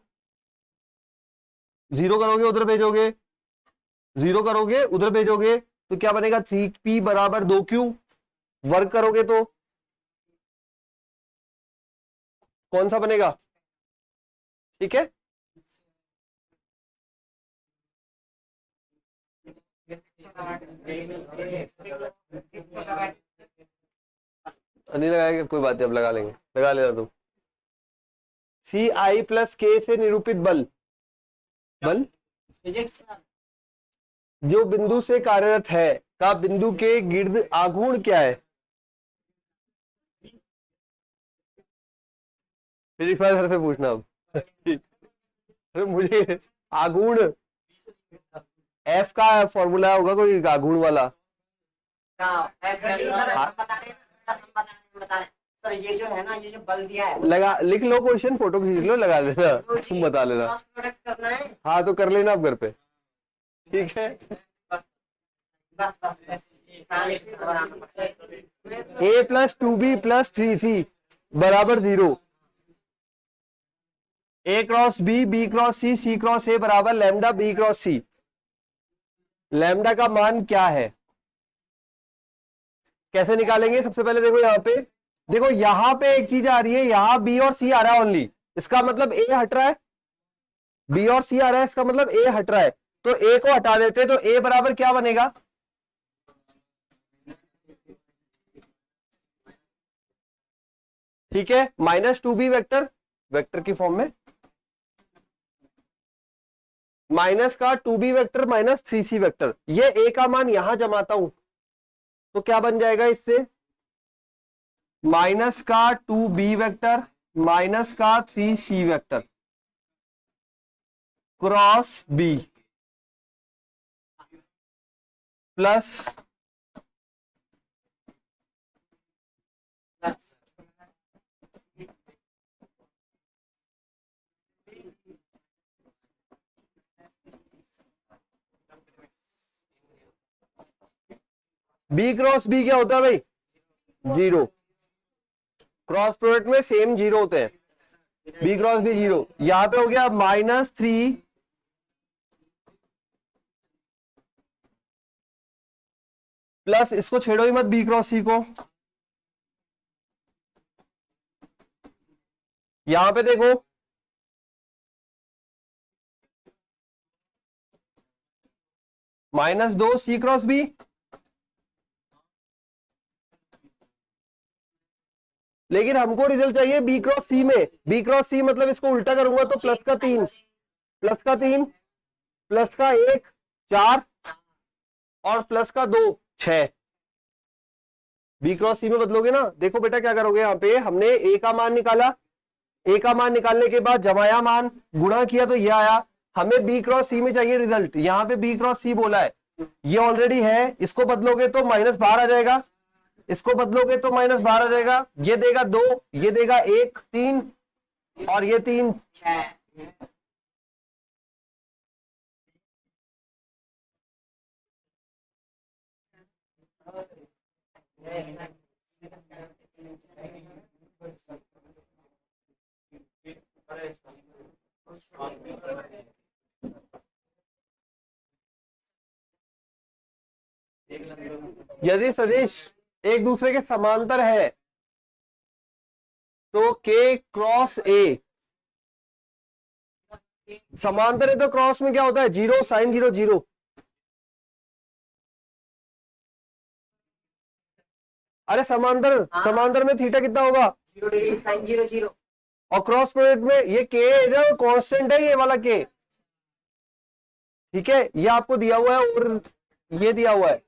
0 करोगे उधर भेजोगे, 0 करोगे उधर भेजोगे, तो क्या बनेगा? 3p बराबर 2q, वर्ग करोगे तो कौन सा बनेगा? ठीक है, नहीं लगाएंगे कोई बात नहीं, अब लगा लेंगे, लगा लेना तुम। सी आई प्लस के से निरूपित बल, बल जो बिंदु से कार्यरत है का बिंदु के गिर्द आघूर्ण क्या है? फिर इस बार से पूछना अब। अरे मुझे आघूर्ण एफ का फॉर्मूला होगा कोई आघूर्ण वाला। सर ये जो है ना, ये जो बल दिया है, लगा, लिख लो क्वेश्चन, फोटो खींच लो, लगा लेना, तुम बता लेना। क्रॉस प्रोडक्ट करना है। हाँ तो कर लेना आप घर पे, ठीक है। बस बस बस a plus 2b plus 3c बराबर 0, a cross b, b cross c, c cross a बराबर lambda b cross c। Lambda का मान क्या है, कैसे निकालेंगे? सबसे पहले देखो यहाँ पे, देखो यहां पे एक चीज आ रही है, यहां b और c आ रहा है ओनली, इसका मतलब a हट रहा है, b और c आ रहा है, इसका मतलब a हट रहा है, तो a को हटा देते तो a बराबर क्या बनेगा? ठीक है, माइनस 2b वेक्टर, वेक्टर की फॉर्म में, माइनस का 2b vector minus 3c vector, ये a का मान यहां जमाता हूं तो क्या बन जाएगा इससे? माइनस का 2b वेक्टर माइनस का 3c vector cross b plus b cross b क्या होता है भाई? 0। क्रॉस प्रोडक्ट में सेम 0 होते हैं, b क्रॉस b 0। यहां पे हो गया -3 प्लस, इसको छेड़ो ही मत, b क्रॉस c को। यहां पे देखो -2 c क्रॉस b, लेकिन हमको रिजल्ट चाहिए b क्रॉस c में। b क्रॉस c मतलब इसको उल्टा करूंगा तो प्लस का 3 प्लस का 3 प्लस का 1 4 और प्लस का 2 6। b क्रॉस c में बदलोगे ना, देखो बेटा क्या करोगे, यहाँ पे हमने a का मान निकाला, a का मान निकालने के बाद जमाया मान गुणा किया तो ये आया, हमें b क्रॉस c में चाहिए रिजल्ट, यहाँ पे b क्रॉस c बोला है ये ऑलरेडी है, इसको बदलोगे तो माइनस बाहर आ जाएगा, इसको बदलोगे तो माइनस बाहर आ जाएगा, ये देगा 2, ये देगा 1, 3 और ये 3 6। यदि सदिश एक दूसरे के समांतर है तो के क्रॉस ए, समांतर है तो क्रॉस में क्या होता है, 0 साइन 0 0। अरे समांतर, समांतर में थीटा कितना होगा, 0 डिग्री साइन 0 0। और क्रॉस प्रोडक्ट में ये के जो कांस्टेंट है, ये वाला के, ठीक है, ये आपको दिया हुआ है और ये दिया हुआ है।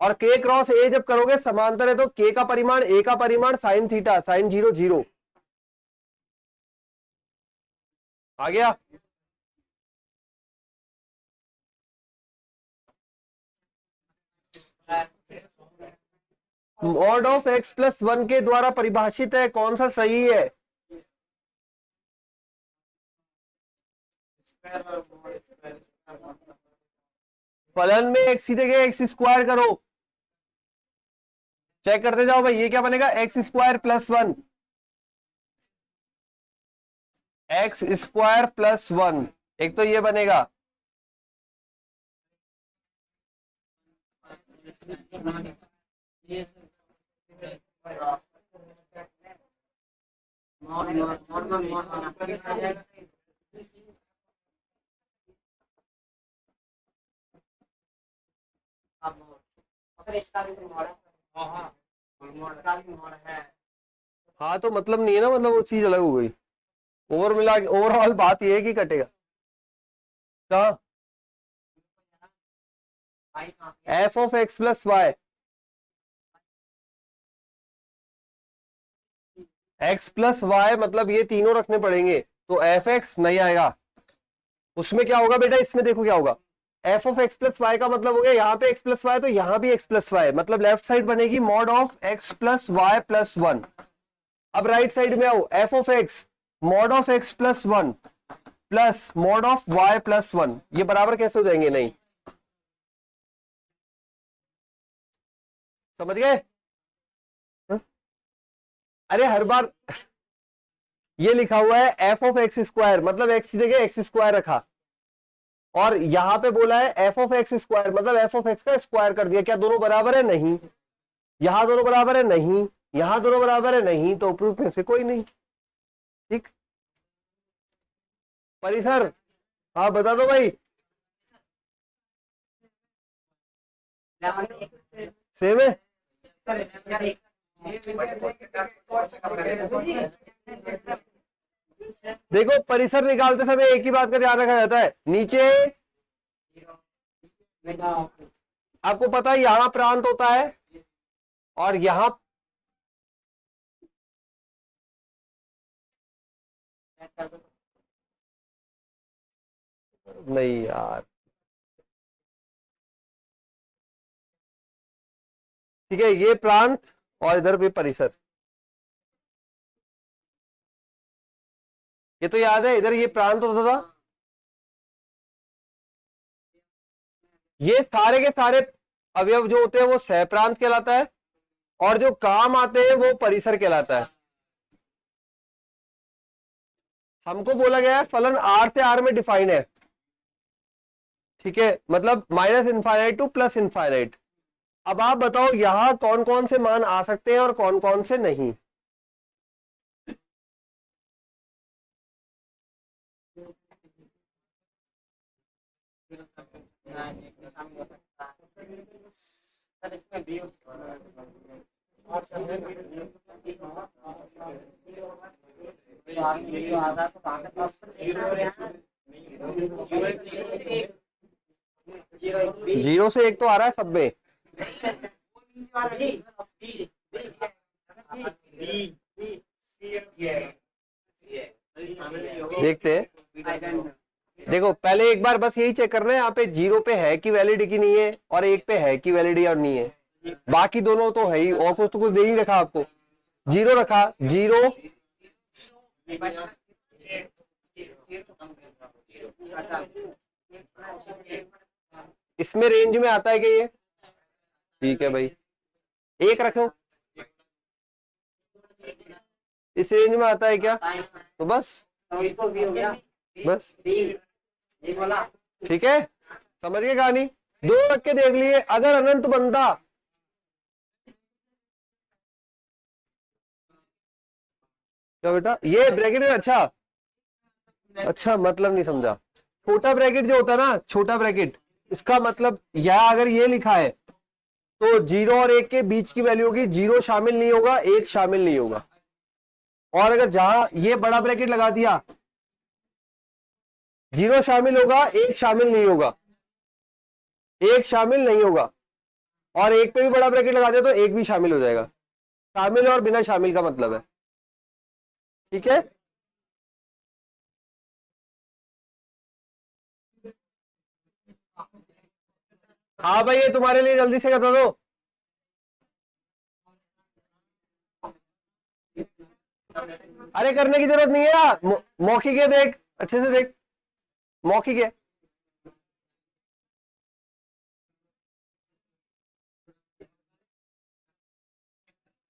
और के क्रॉस ए जब करोगे समांतर है तो के का परिमाण ए का परिमाण साइन थीटा साइन 0 0 आ गया। मॉड ऑफ x प्लस 1 के द्वारा परिभाषित है, कौन सा सही है, फलन में x सीधे के x स्क्वायर करो, चेक करते जाओ भाई, ये क्या बनेगा, x square plus 1, x square plus 1, एक तो ये बनेगा, हाँ तो मतलब नहीं है ना, मतलब वो चीज अलग हो गई, ओवर मिला के ओवरऑल बात ये है कि कटेगा कहाँ, f of x plus y, x plus y मतलब ये तीनों रखने पड़ेंगे, तो एफ एक्स नहीं आएगा, उसमें क्या होगा बेटा, इसमें देखो क्या होगा, f of x plus y का मतलब हो गया यहाँ पे एक्स प्लस वाई, तो यहाँ भी एक्स प्लस वाई, मतलब लेफ्ट साइड बनेगी mod of x plus y plus 1। अब राइट साइड में आओ, f of x mod of x plus 1 plus mod of y plus 1, ये बराबर कैसे हो जाएंगे, नहीं समझ गए, अरे हर बार ये लिखा हुआ है एफ ऑफ एक्स स्क्वायर, मतलब एक्स की जगह एक्स स्क्वायर रखा, और यहां पे बोला है एफ ऑफ एक्स स्क्वायर, मतलब एफ ऑफ एक्स का स्क्वायर कर दिया, क्या दोनों बराबर है, नहीं, यहां दोनों बराबर है, नहीं, यहां दोनों बराबर है, नहीं, तो प्रूफ में से कोई नहीं, ठीक, परिसर, हाँ बता दो भाई, सेम है, देखो परिसर निकालते समय एक ही बात का ध्यान रखा जाता है, नीचे आपको पता है यहां प्रांत होता है और यहां नहीं यार, ठीक है, ये प्रांत और इधर भी परिसर, ये तो याद है, इधर ये प्रांत होता था, ये सारे के सारे अवयव जो होते हैं वो सह प्रांत कहलाता है, और जो काम आते हैं वो परिसर कहलाता है। हमको बोला गया है फलन आर से आर में डिफाइन है, ठीक है, मतलब minus infinite two plus infinite. अब आप बताओ यहां कौन कौन से मान आ सकते हैं और कौन कौन से नहीं, जीरो से एक तो आ रहा है सब में, देखते हैं, देखो पहले एक बार बस यही चेक करना है यहाँ पे जीरो पे है कि वैलिड की नहीं है और एक पे है कि वैलिड या नहीं है। बाकी दोनों तो है ही और कुछ तो कुछ दे ही रखा आपको। जीरो रखा, जीरो इसमें रेंज में आता है क्या ये? ठीक है भाई, एक रखो, इस रेंज में आता है क्या? तो बस तो भी हो गया, बस ये वाला ठीक है, समझ गए कहानी? दो रख के देख लिए, अगर अनंत बनता क्या बेटा ये ब्रैकेट में? अच्छा मतलब नहीं समझा। छोटा ब्रैकेट जो होता है ना, छोटा ब्रैकेट, इसका मतलब यह अगर ये लिखा है तो जीरो और एक के बीच की वैल्यू होगी, जीरो शामिल नहीं होगा, एक शामिल नहीं होगा। और अगर जहां ये बड़ा ब्रैकेट लगा दिया, जीरो शामिल होगा, एक शामिल नहीं होगा, एक शामिल नहीं होगा, और एक पे भी बड़ा ब्रैकेट लगा दिया तो एक भी शामिल हो जाएगा। शामिल और बिना शामिल का मतलब है, ठीक है? हाँ भाई ये तुम्हारे लिए जल्दी से बता दो। अरे करने की जरूरत नहीं है यार, मौखिक है, देख अच्छे से देख, मौखिक है।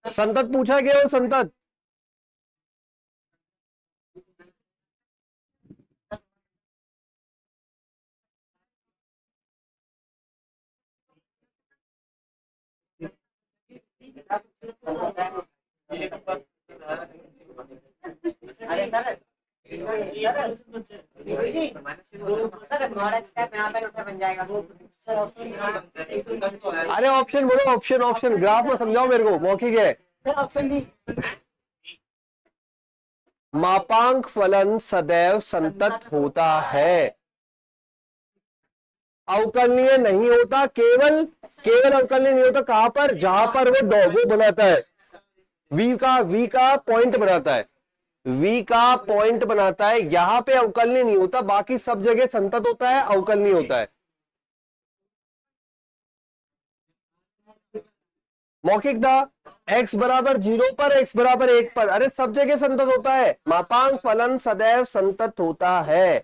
संतत पूछा केवल संतत। अरे सर सर मॉडल स्टेप यहाँ पे उठा बन जाएगा सर। अरे ऑप्शन बोलो, ऑप्शन ऑप्शन ग्राफ में समझाओ मेरे को, मौखिक है। Sir option D. मापांक फलन सदैव संतत होता है, अवकलनीय नहीं होता। केवल केवल अवकलनीय नहीं होता कहां पर? जहां पर वो डॉगो बनाता है, वी का पॉइंट बनाता है, वी का पॉइंट बनाता है, यहां पे अवकलनीय नहीं होता, बाकी सब जगह संतत होता है, अवकलनीय होता है। मौखिक था x बराबर 0 पर, x बराबर 1 पर, अरे सब जगह संतत होता है। मापांक फलन सदैव संतत होता है,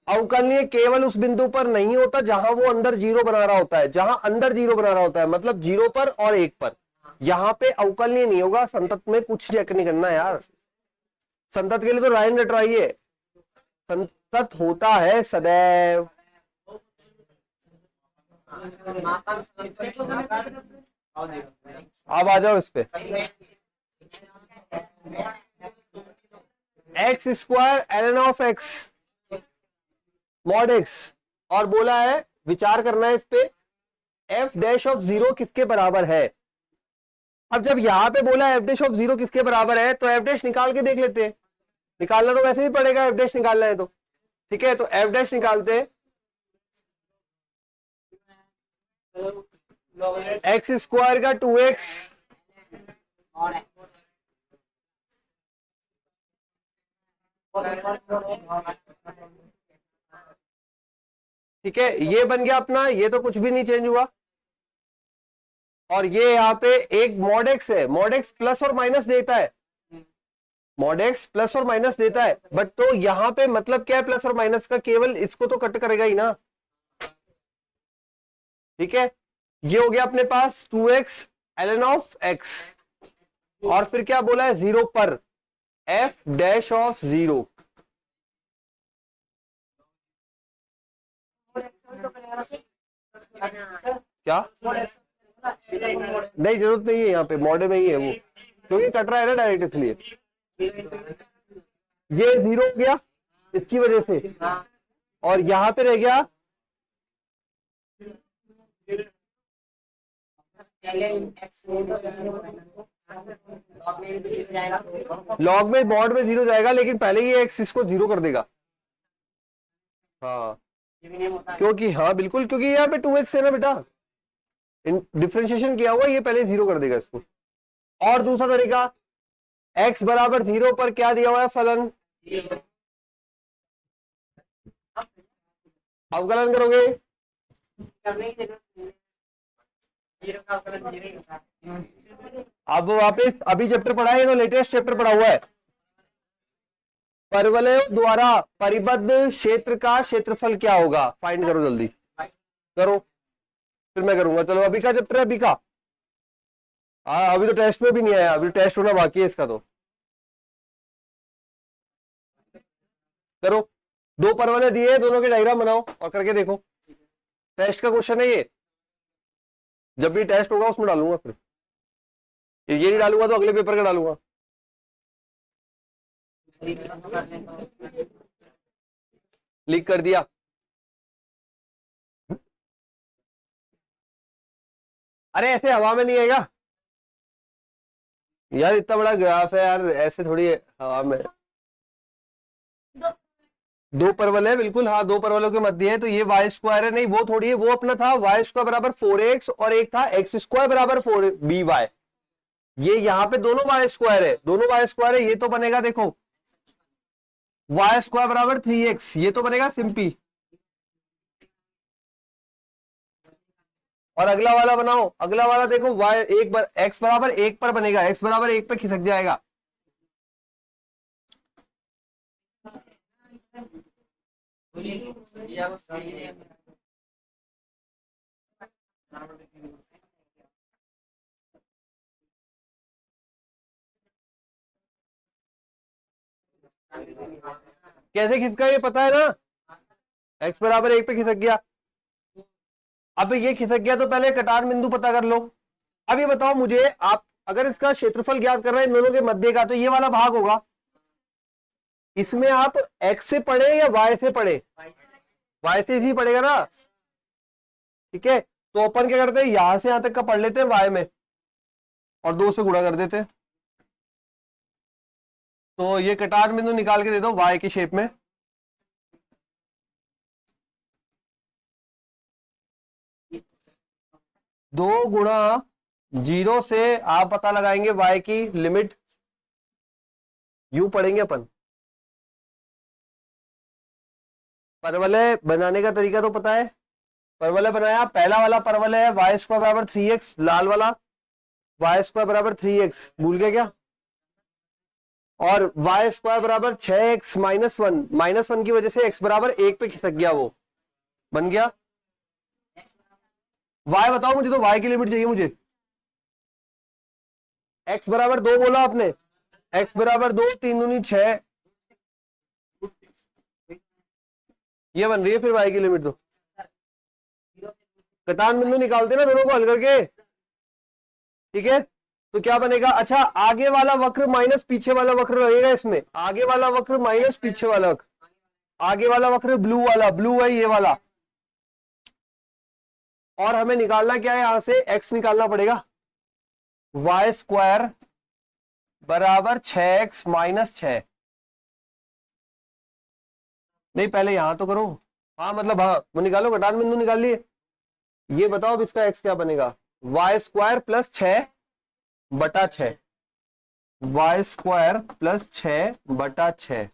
अवकलनीय केवल उस बिंदु पर नहीं होता जहां वो अंदर जीरो बना रहा होता है, जहां अंदर जीरो बना रहा होता है, मतलब 0 पर और 1 पर, यहां पे अवकलनीय नहीं होगा। संतत में कुछ चेक नहीं करना यार, संतत के लिए तो लाइन रटवाइए। संतत होता है सदैव। अब आ जाओ इस पे, x square ln of x mod x, और बोला है विचार करना है इस पे, एफ डैश ऑफ 0 किसके बराबर है। अब जब यहां पे बोला एफ डैश ऑफ 0 किसके बराबर है, तो एफ डैश निकाल के देख लेते हैं। निकालना तो वैसे भी पड़ेगा, एफ डैश निकालना है तो, ठीक है? तो एफ डैश निकालते हैं, एक्स स्क्वायर का 2x ठीक है, ये बन गया अपना, ये तो कुछ भी नहीं चेंज हुआ। और ये यहाँ पे एक मॉड एक्स है, मॉड एक्स प्लस और माइनस देता है, मॉड एक्स प्लस और माइनस देता है, बट तो यहां पे मतलब क्या है प्लस और माइनस का? केवल इसको तो कट करेगा ही ना, ठीक है? ये हो गया अपने पास 2x ln ऑफ x, और फिर क्या बोला है 0 पर f डैश ऑफ 0। क्या नहीं, जरूरत नहीं है, यहाँ पे मॉडल में ही है वो, क्योंकि कट रहा है ना डायरेक्ट, इसलिए ये 0 हो गया इसकी वजह से, और यहां पे रह गया लॉग में, मॉड में 0 जाएगा, लेकिन पहले ही एक्स इसको 0 कर देगा। हाँ क्योंकि, हाँ बिल्कुल, क्योंकि यहाँ पे 2x है ना बेटा, डिफरेंशिएशन किया हुआ, ये पहले 0 कर देगा इसको। और दूसरा तरीका, x बराबर 0 पर क्या दिया हुआ है फलन, अवकलन करोगे, करने की जरूरत नहीं है। जीरो का अवकलन जीरो ही होता है। अब वापस अभी चैप्टर पढ़ा है, तो लेटेस्ट चैप्टर पढ़ा हुआ है। परवलयों द्वारा परिबद्ध क्षेत्र का क्षेत्रफल क्या होगा, फाइंड करो जल्दी करो, फिर मैं करूंगा। चलो अभी का चैप्टर है, अभी का। हाँ अभी तो टेस्ट में भी नहीं आया, अभी टेस्ट होना बाकी है इसका, तो करो। दो परवले दिए, दोनों के डायग्राम बनाओ और करके देखो। टेस्ट का क्वेश्चन है ये, जब भी टेस्ट होगा उसमें डालूंगा। फिर ये नहीं डालूंगा तो अगले पेपर का डालूंगा। लीक कर दिया। अरे ऐसे हवा में नहीं आएगा यार, इतना बड़ा ग्राफ है यार, ऐसे थोड़ी हवा में। दो परवल है बिल्कुल, हाँ दो परवलों के मध्य है, तो ये वाई स्क्वायर है। नहीं वो थोड़ी है, वो अपना था वाई स्क्वायर बराबर 4x और एक था एक्स स्क्वायर बराबर 4by। ये यहाँ पे दोनों वाई स्क्वायर है, दोनों वाई स्क्वायर है, ये तो बनेगा देखो वाई स्क्वायर बराबर 3x, ये तो बनेगा सिंपल। और अगला वाला बनाओ, अगला वाला देखो वाई एक बार एक्स बराबर एक पर बनेगा, एक्स बराबर एक पे खिसक जाएगा। कैसे खिसका ये पता है ना, एक्स बराबर एक पे खिसक गया। अब ये खिसक गया तो पहले कटान बिंदु पता कर लो। अब ये बताओ मुझे, आप अगर इसका क्षेत्रफल ज्ञात कर रहे हैं इन दोनों के मध्य का, तो ये वाला भाग होगा, इसमें आप x से पढ़े या y से पढ़े, y से ही पढ़ेगा ना, ठीक है। तो अपन क्या करते हैं, यहां से यहां तक का पढ़ लेते हैं y में और 2 से गुणा कर देते हैं। तो ये कटान बिंदु निकाल के दे दो y की शेप में। दो गुणा 0 से आप पता लगाएंगे y की लिमिट, यू पढ़ेंगे अपन। परवलय बनाने का तरीका तो पता है, परवलय बनाया, पहला वाला परवलय है वाई स्क्वायर बराबर 3x, लाल वाला वाई स्क्वायर बराबर 3x, भूल गए क्या। और वाई स्क्वायर बराबर 6x माइनस वन की वजह से x बराबर एक पे खिसक गया, वो बन गया। y बताओ मुझे, तो y की लिमिट चाहिए मुझे। x बराबर 2 बोला आपने, x बराबर 2, 3 दूनी 6, ये बन रही है फिर y की लिमिट। तो कटान बिंदु निकालते ना दोनों को हल करके, ठीक है। तो क्या बनेगा, अच्छा आगे वाला वक्र माइनस पीछे वाला वक्र लगेगा इसमें, आगे वाला वक्र माइनस पीछे वाला वक्र, आगे वाला वक्र ब्लू वाला, ब्लू है ये वाला। और हमें निकालना क्या है, यहां से x निकालना पड़ेगा, वाई स्क्वायर बराबर 6x माइनस 6। नहीं पहले यहां तो करो, हाँ मतलब हाँ वो निकालो, घटान बिंदु निकाल लिए। ये बताओ अब इसका x क्या बनेगा, वाई स्क्वायर प्लस 6 बटा 6, वाई स्क्वायर प्लस 6 बटा 6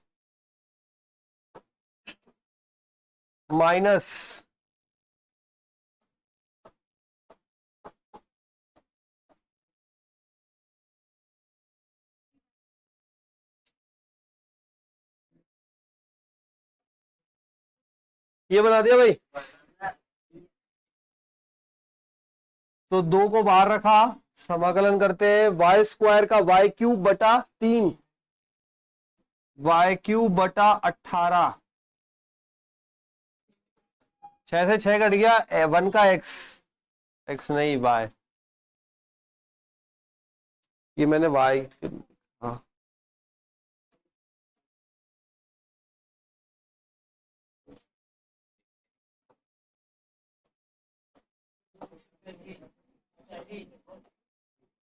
माइनस ये बना दिया भाई। तो 2 को बाहर रखा, समाकलन करते हैं, वाई स्क्वायर का वाई क्यूब बटा 3, वाई क्यूब बटा 18, 6 से 6 कट गया, 1 का x, x नहीं y, ये मैंने y, हाँ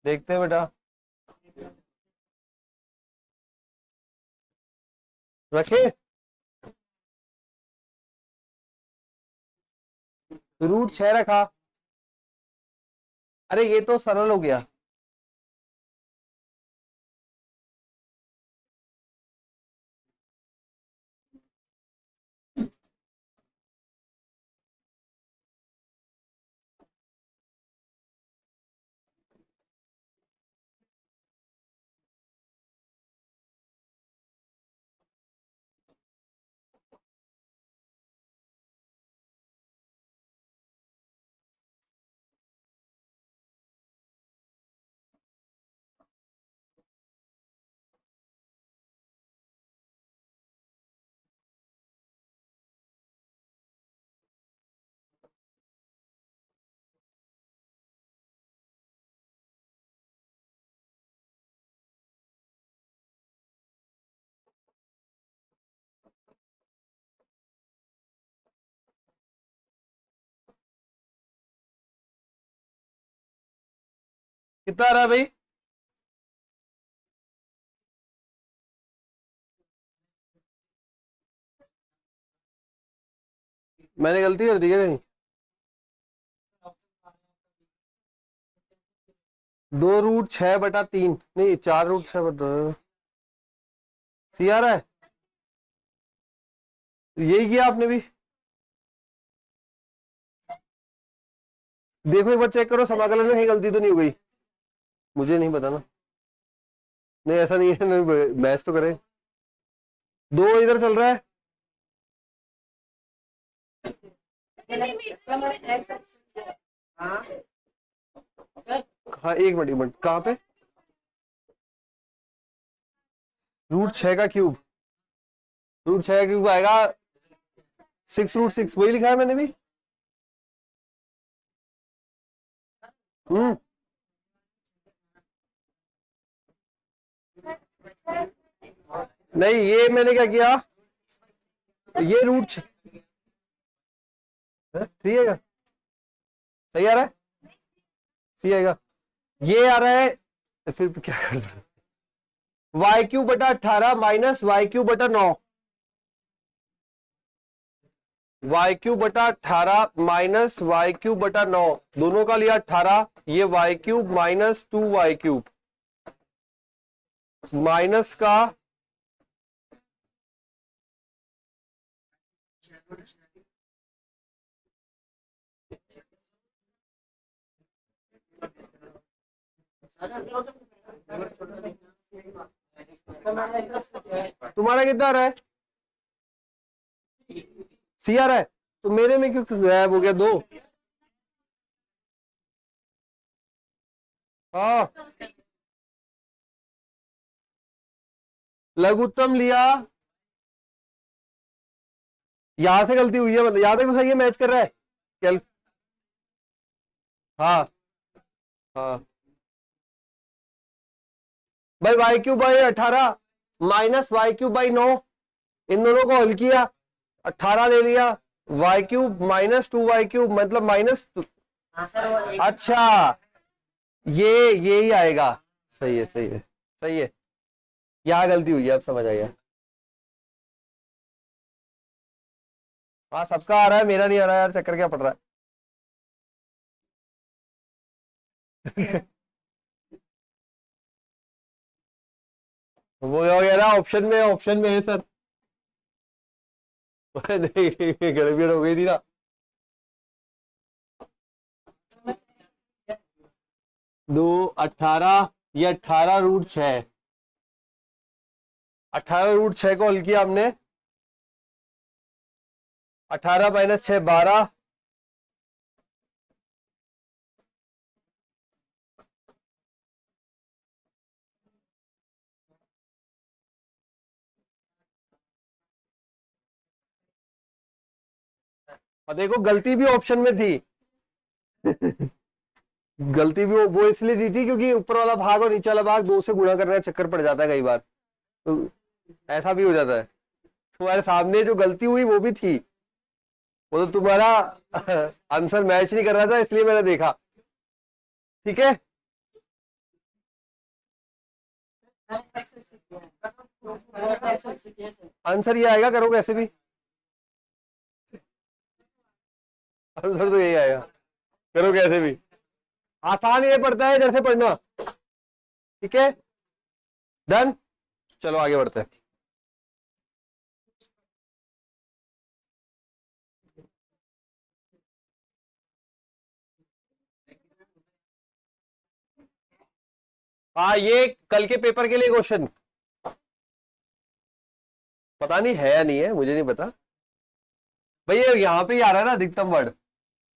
देखते हैं बेटा, रखे √6 रखा। अरे ये तो सरल हो गया, कितना आ रहा है भाई? मैंने गलती कर दी है कहीं? 2√6/3 नहीं 4√6/2 सी आ रहा है। यही किया आपने भी? देखो एक बार चेक करो समाकलन में कहीं गलती तो नहीं हो गई। मुझे नहीं पता ना। नहीं ऐसा नहीं है, नहीं मैच तो करें। 2 इधर चल रहा है। हाँ सर हाँ 1 मिनट कहाँ पे? √6 का क्यूब। √6 का क्यूब आएगा 6√6, वही लिखा है मैंने भी। हम्म नहीं ये मैंने क्या किया, ये √3 आएगा, सही आ रहा है, सी आएगा। ये आ रहा है, फिर क्या कर रहा है? y³/18 minus y³/9, y³/18 minus y³/9, दोनों का लिया 18, ये y³ माइनस 2y³ माइनस का तुम्हारा कितना आ रहा है? सी आ रहा है, तो मेरे में क्यों गायब हो गया 2? हाँ लघुत्तम लिया, यहां से गलती हुई है, मतलब यहां तक तो सही है, मैच कर रहा है कैल। हाँ हाँ भाई y³/18 माइनस y³/9, इन दोनों को हल किया, 18 ले लिया, y³ माइनस 2y³ मतलब माइनस। हाँ सर वो एक अच्छा ये ही आएगा, सही है सही है सही है, यहाँ गलती हुई है, अब समझ आ गया। हाँ सबका आ रहा है, मेरा नहीं आ रहा है यार, चक्कर क्या पड़ रहा है? वो हो गया ना, ऑप्शन में है सर। नहीं गड़बड़ हो गई थी ना। 2 18, ये 18√6, 18√6 को हल किया हमने, 18 माइनस 6 12, और देखो गलती भी ऑप्शन में थी। गलती भी वो इसलिए दी थी क्योंकि ऊपर वाला भाग और नीचे वाला भाग 2 से गुणा करने का चक्कर पड़ जाता है कई बार, तो ऐसा भी हो जाता है। तुम्हारे सामने जो गलती हुई वो भी थी, वो तो तुम्हारा आंसर मैच नहीं कर रहा था इसलिए मैंने देखा। ठीक है आंसर ये आएगा, करो कैसे भी, आंसर तो यही आएगा, करो कैसे भी। आसान ये पड़ता है जैसे पढ़ना। ठीक है डन, चलो आगे बढ़ते हैं। हाँ ये कल के पेपर के लिए क्वेश्चन, पता नहीं है या नहीं है, मुझे नहीं पता भैया, यहाँ पे ही आ रहा है ना अधिकतम वर्ड,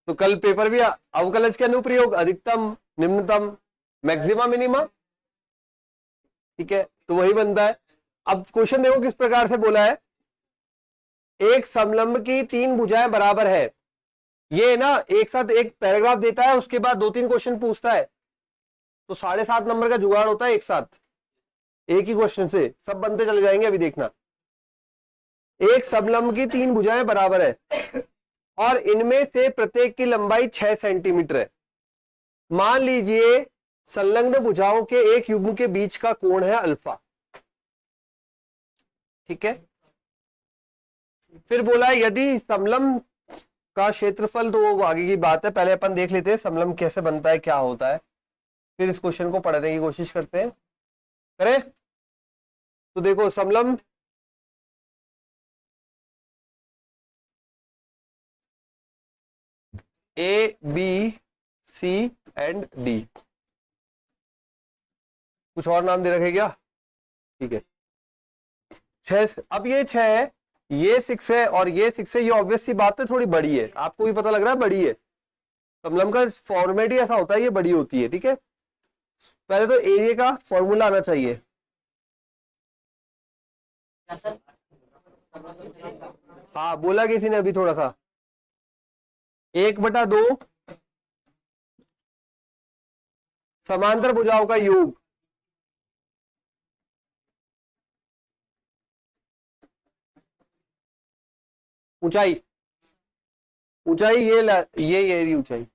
तो कल पेपर भी अवकलज के अनुप्रयोग, अधिकतम निम्नतम मैक्सिमा मिनिमा, ठीक है तो वही बनता है। अब क्वेश्चन देखो किस प्रकार से बोला है, एक समलंब की 3 भुजाएं बराबर है, ये ना एक साथ एक पैराग्राफ देता है, उसके बाद 2-3 क्वेश्चन पूछता है, तो 7.5 नंबर का जुगाड़ होता है एक साथ, एक ही क्वेश्चन से सब बनते चले जाएंगे, अभी देखना। एक समलंब की 3 भुजाएं बराबर है और इनमें से प्रत्येक की लंबाई 6 सेंटीमीटर है। मान लीजिए संलग्न भुजाओं के एक युग्म के बीच का कोण है अल्फा। ठीक है, फिर बोला है यदि समलंब का क्षेत्रफल, तो वो आगे की बात है, पहले अपन देख लेते हैं समलंब कैसे बनता है, क्या होता है, फिर इस क्वेश्चन को पढ़ने की कोशिश करते हैं। करें तो देखो समलंब A B C and D, कुछ और नाम दे रखे क्या? ठीक है, 6। अब ये 6 है, ये 6 है और ये 6 है, ये ऑब्वियस सी बात है थोड़ी बड़ी है, आपको भी पता लग रहा है बड़ी है, समलंब का फॉर्मेट ही ऐसा होता है, ये बड़ी होती है। ठीक है, पहले तो एरिया का फॉर्मूला आना चाहिए। हाँ बोला किसी ने अभी थोड़ा सा, 1/2 समांतर भुजाओं का योग, ऊंचाई, ऊंचाई ये ऊंचाई,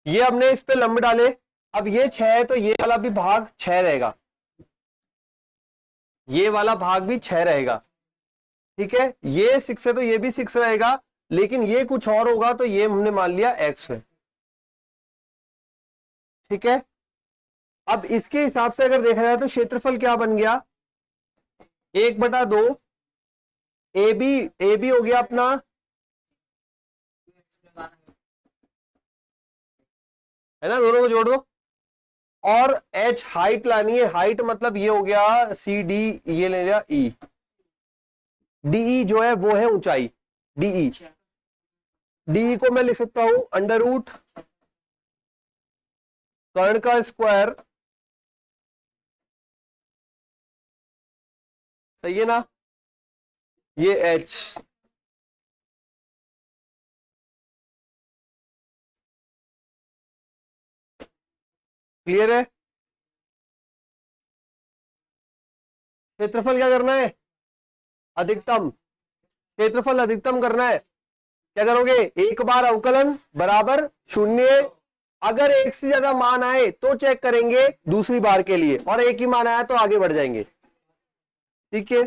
ये हमने इस पे लंब डाले। अब ये 6 है तो ये वाला भी भाग 6 रहेगा, ये वाला भाग भी 6 रहेगा। ठीक है, ये 6 है तो ये भी 6 रहेगा, लेकिन ये कुछ और होगा तो ये हमने मान लिया x है। ठीक है, अब इसके हिसाब से अगर देखा जाए तो क्षेत्रफल क्या बन गया, 1/2 ए बी हो गया अपना, है ना, दोनों को जोड़ दो, और h हाइट लानी है, हाइट मतलब ये हो गया सी डी, ये ले लिया ई, डीई जो है वो है ऊंचाई, डीई, डीई को मैं लिख सकता हूं अंडर रूट कर्ण का स्क्वायर, सही है ना, ये h, क्लियर है। क्षेत्रफल क्या करना है, अधिकतम, क्षेत्रफल अधिकतम करना है, क्या करोगे, एक बार अवकलन बराबर 0, अगर एक से ज्यादा मान आए तो चेक करेंगे दूसरी बार के लिए, और एक ही मान आया तो आगे बढ़ जाएंगे। ठीक है,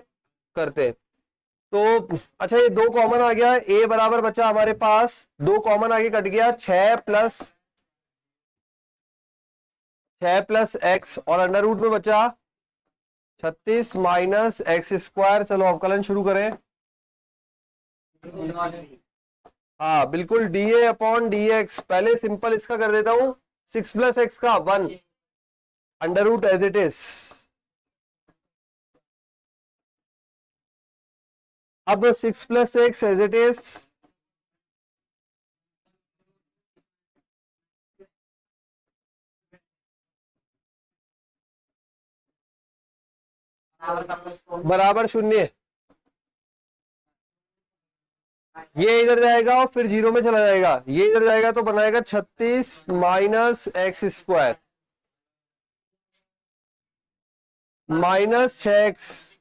करते हैं तो, अच्छा ये 2 कॉमन आ गया, a बराबर बचा हमारे पास, 2 कॉमन आगे कट गया, 6 प्लस x, और अंडर रूट में बचा 36 माइनस एक्स स्क्वायर। चलो अवकलन शुरू करें। हाँ बिल्कुल, dA अपॉन dx, पहले सिंपल इसका कर देता हूं, 6 प्लस एक्स का 1, under root as it is. अब 6 plus x as it is, बराबर 0, ये इधर जाएगा और फिर 0 में चला जाएगा, ये इधर जाएगा तो बनाएगा 36 minus x square minus 6x,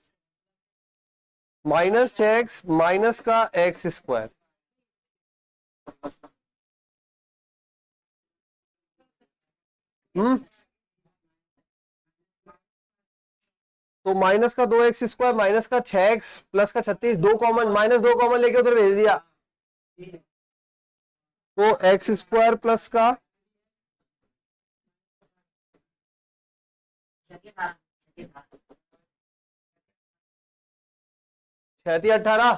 minus का एक्स स्क्वायर, तो माइनस का 2x स्क्वायर माइनस का 6x प्लस का 36, 2 कॉमन, -2 कॉमन लेके उधर भेज दिया, तो एक्स स्क्वायर प्लस का 18,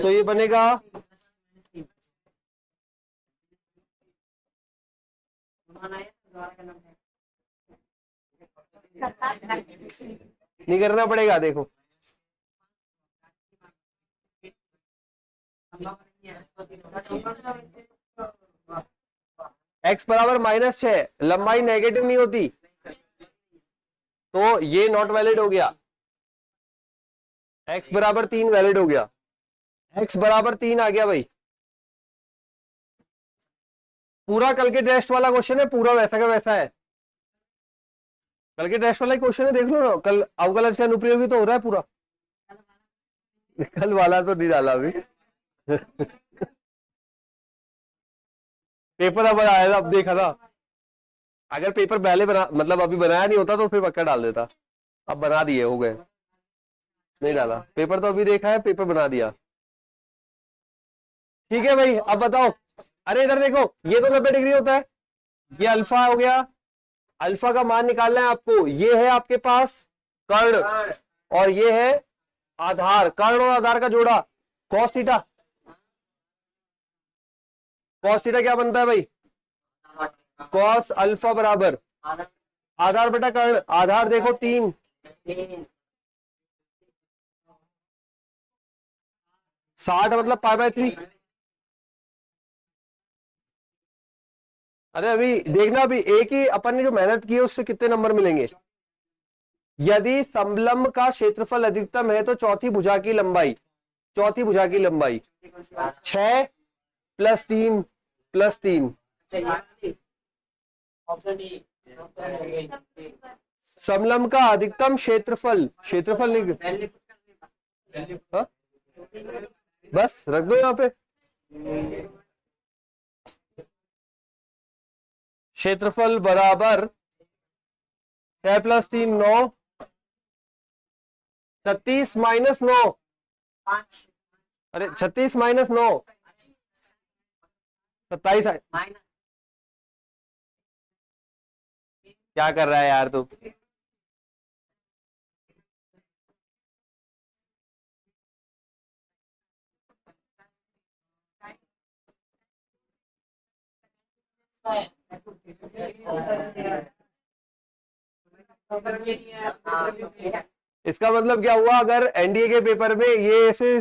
तो ये बनेगा नहीं करना पड़ेगा, देखो x बराबर -6, लंबाई नेगेटिव नहीं होती, तो ये नॉट वैलिड हो गया, x बराबर 3 वैलिड हो गया, x बराबर 3 आ गया भाई। पूरा कल के टेस्ट वाला क्वेश्चन है, पूरा वैसा का वैसा है, कल के टेस्ट वाला क्वेश्चन है, देख लो ना, कल अवकलज का अनुप्रयोगी तो हो रहा है पूरा, कल वाला तो नहीं डाला अभी पेपर अब आया था, अब देखा था। अगर पेपर पहले बना मतलब अभी बनाया नहीं होता तो फिर पक्का डाल देता। अब बना दिए, हो गए। नहीं डाला पेपर, तो अभी देखा है, पेपर बना दिया। ठीक है भाई, अब बताओ। अरे इधर देखो, ये तो 90 डिग्री होता है, ये अल्फा हो गया। अल्फा का मान निकालना है आपको। ये है आपके पास कर्ण, और ये है आधार। कर्ण और आधार का जोड़ा cos थीटा। cos थीटा क्या बनता है भाई? cos अल्फा बराबर आधार बटा कर्ण। आधार देखो 3, 60 मतलब π/3। अरे अभी देखना, अभी एक ही अपन ने जो मेहनत की है उससे कितने नंबर मिलेंगे। यदि समलंब का क्षेत्रफल अधिकतम है तो चौथी भुजा की लंबाई, चौथी भुजा की लंबाई 6 + 3 + 3। Option D. समलंब का अधिकतम क्षेत्रफल, क्षेत्रफल नहीं, हाँ? बस रख दो यहाँ पे। क्षेत्रफल बराबर 6 + 3 9, 36 - 9। अरे 36 - 9 27। क्या कर रहा है यार तू? इसका मतलब क्या हुआ, अगर एनडीए के पेपर में ये ऐसे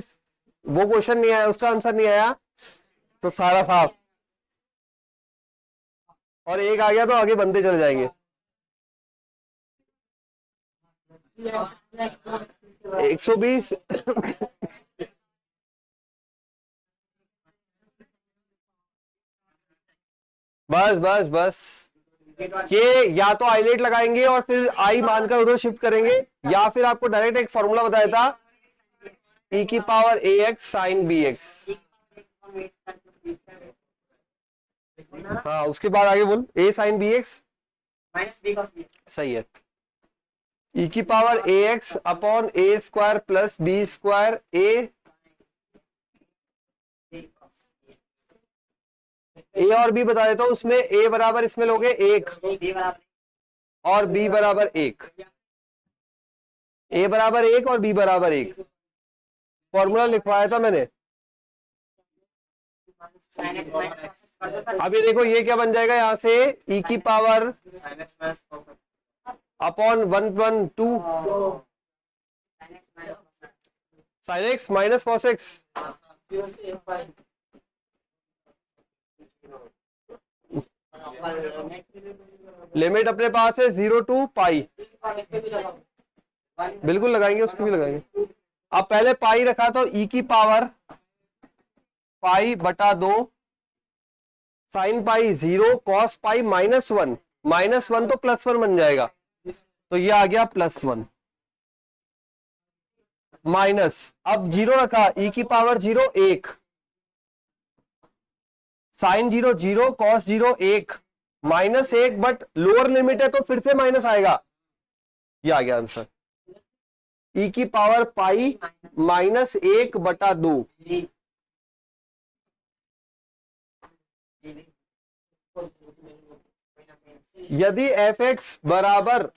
वो क्वेश्चन नहीं आया, उसका आंसर नहीं आया, तो सारा साफ। और एक आ गया तो आगे बनते चले जाएंगे। 120। बस बस बस, ये या तो आईलेट लगाएंगे और फिर आई मानकर उधर शिफ्ट करेंगे, या फिर आपको डायरेक्ट एक फॉर्मूला बताया था, e⁻ax sin bx। हाँ, उसके बाद आगे बोल, a sin bx सही है। e⁻ax upon a² + b² a और b बता देता हूं। उसमें a बराबर इसमें लोगे 1 और b बराबर 1। a बराबर 1 और b बराबर 1। फॉर्मूला लिखवाया था मैंने। अभी देखो ये क्या बन जाएगा, यहां से e⁻, upon 1/2 sin x - cos x। Limit अपने पास है 0 to π। बिल्कुल लगाएंगे, उसकी भी लगाएंगे। अब पहले पाई रखा तो e⁻ π/2 sin π 0 cos π -1। -1 तो +1 बन जाएगा, तो ये आ गया +1 माइनस। अब 0 रखा, e⁻0 1 sin 0 0 cos 0 1 -1, but lower limit है तो फिर से माइनस आएगा। ये आ गया आंसर, e⁻ π -1/2। यदि f(x) बराबर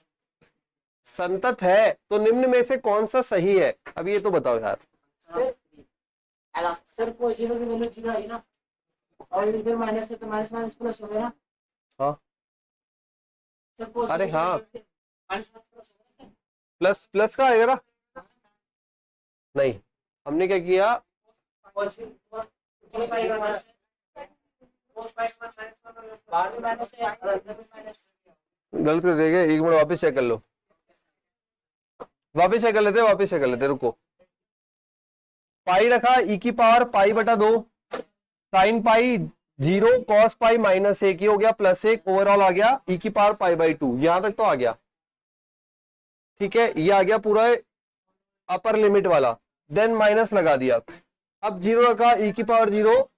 संतत है तो निम्न में से कौन सा सही है? अब ये तो बताओ यार। सर कोई जीरो की वैल्यू 0 है ना, और इधर माइनस है तो माइनस माइनस प्लस हो गया ना। हाँ सर अरे हाँ, माइनस प्लस हो गया। प्लस प्लस का आएगा ना? नहीं, हमने क्या किया, गलत कर देंगे। एक मिनट वापस चेक कर लो, वापस चेक कर लेते, वापस चेक कर लेते, रुको। पाई रखा, e⁻ π/2 sin π 0 cos π -1, ये हो गया +1, ओवरऑल आ गया e⁻ π/2। यहां तक तो आ गया, ठीक है। ये आ गया पूरा अपर लिमिट वाला, देन माइनस लगा दिया। अब 0 रखा, e⁻0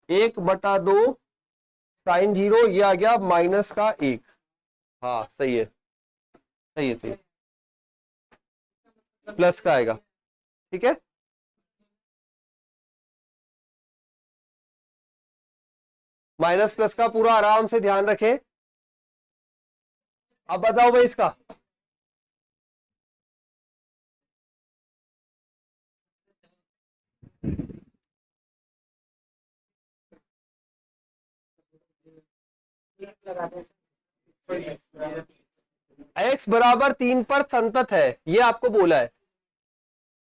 1/2 साइन 0, ये आ गया माइनस का 1। हाँ सही है, सही है, सही है। प्लस का आएगा, ठीक है। माइनस प्लस का पूरा आराम से ध्यान रखें। अब बताओ भाई इसका। x बराबर 3 पर संतत है, ये आपको बोला है।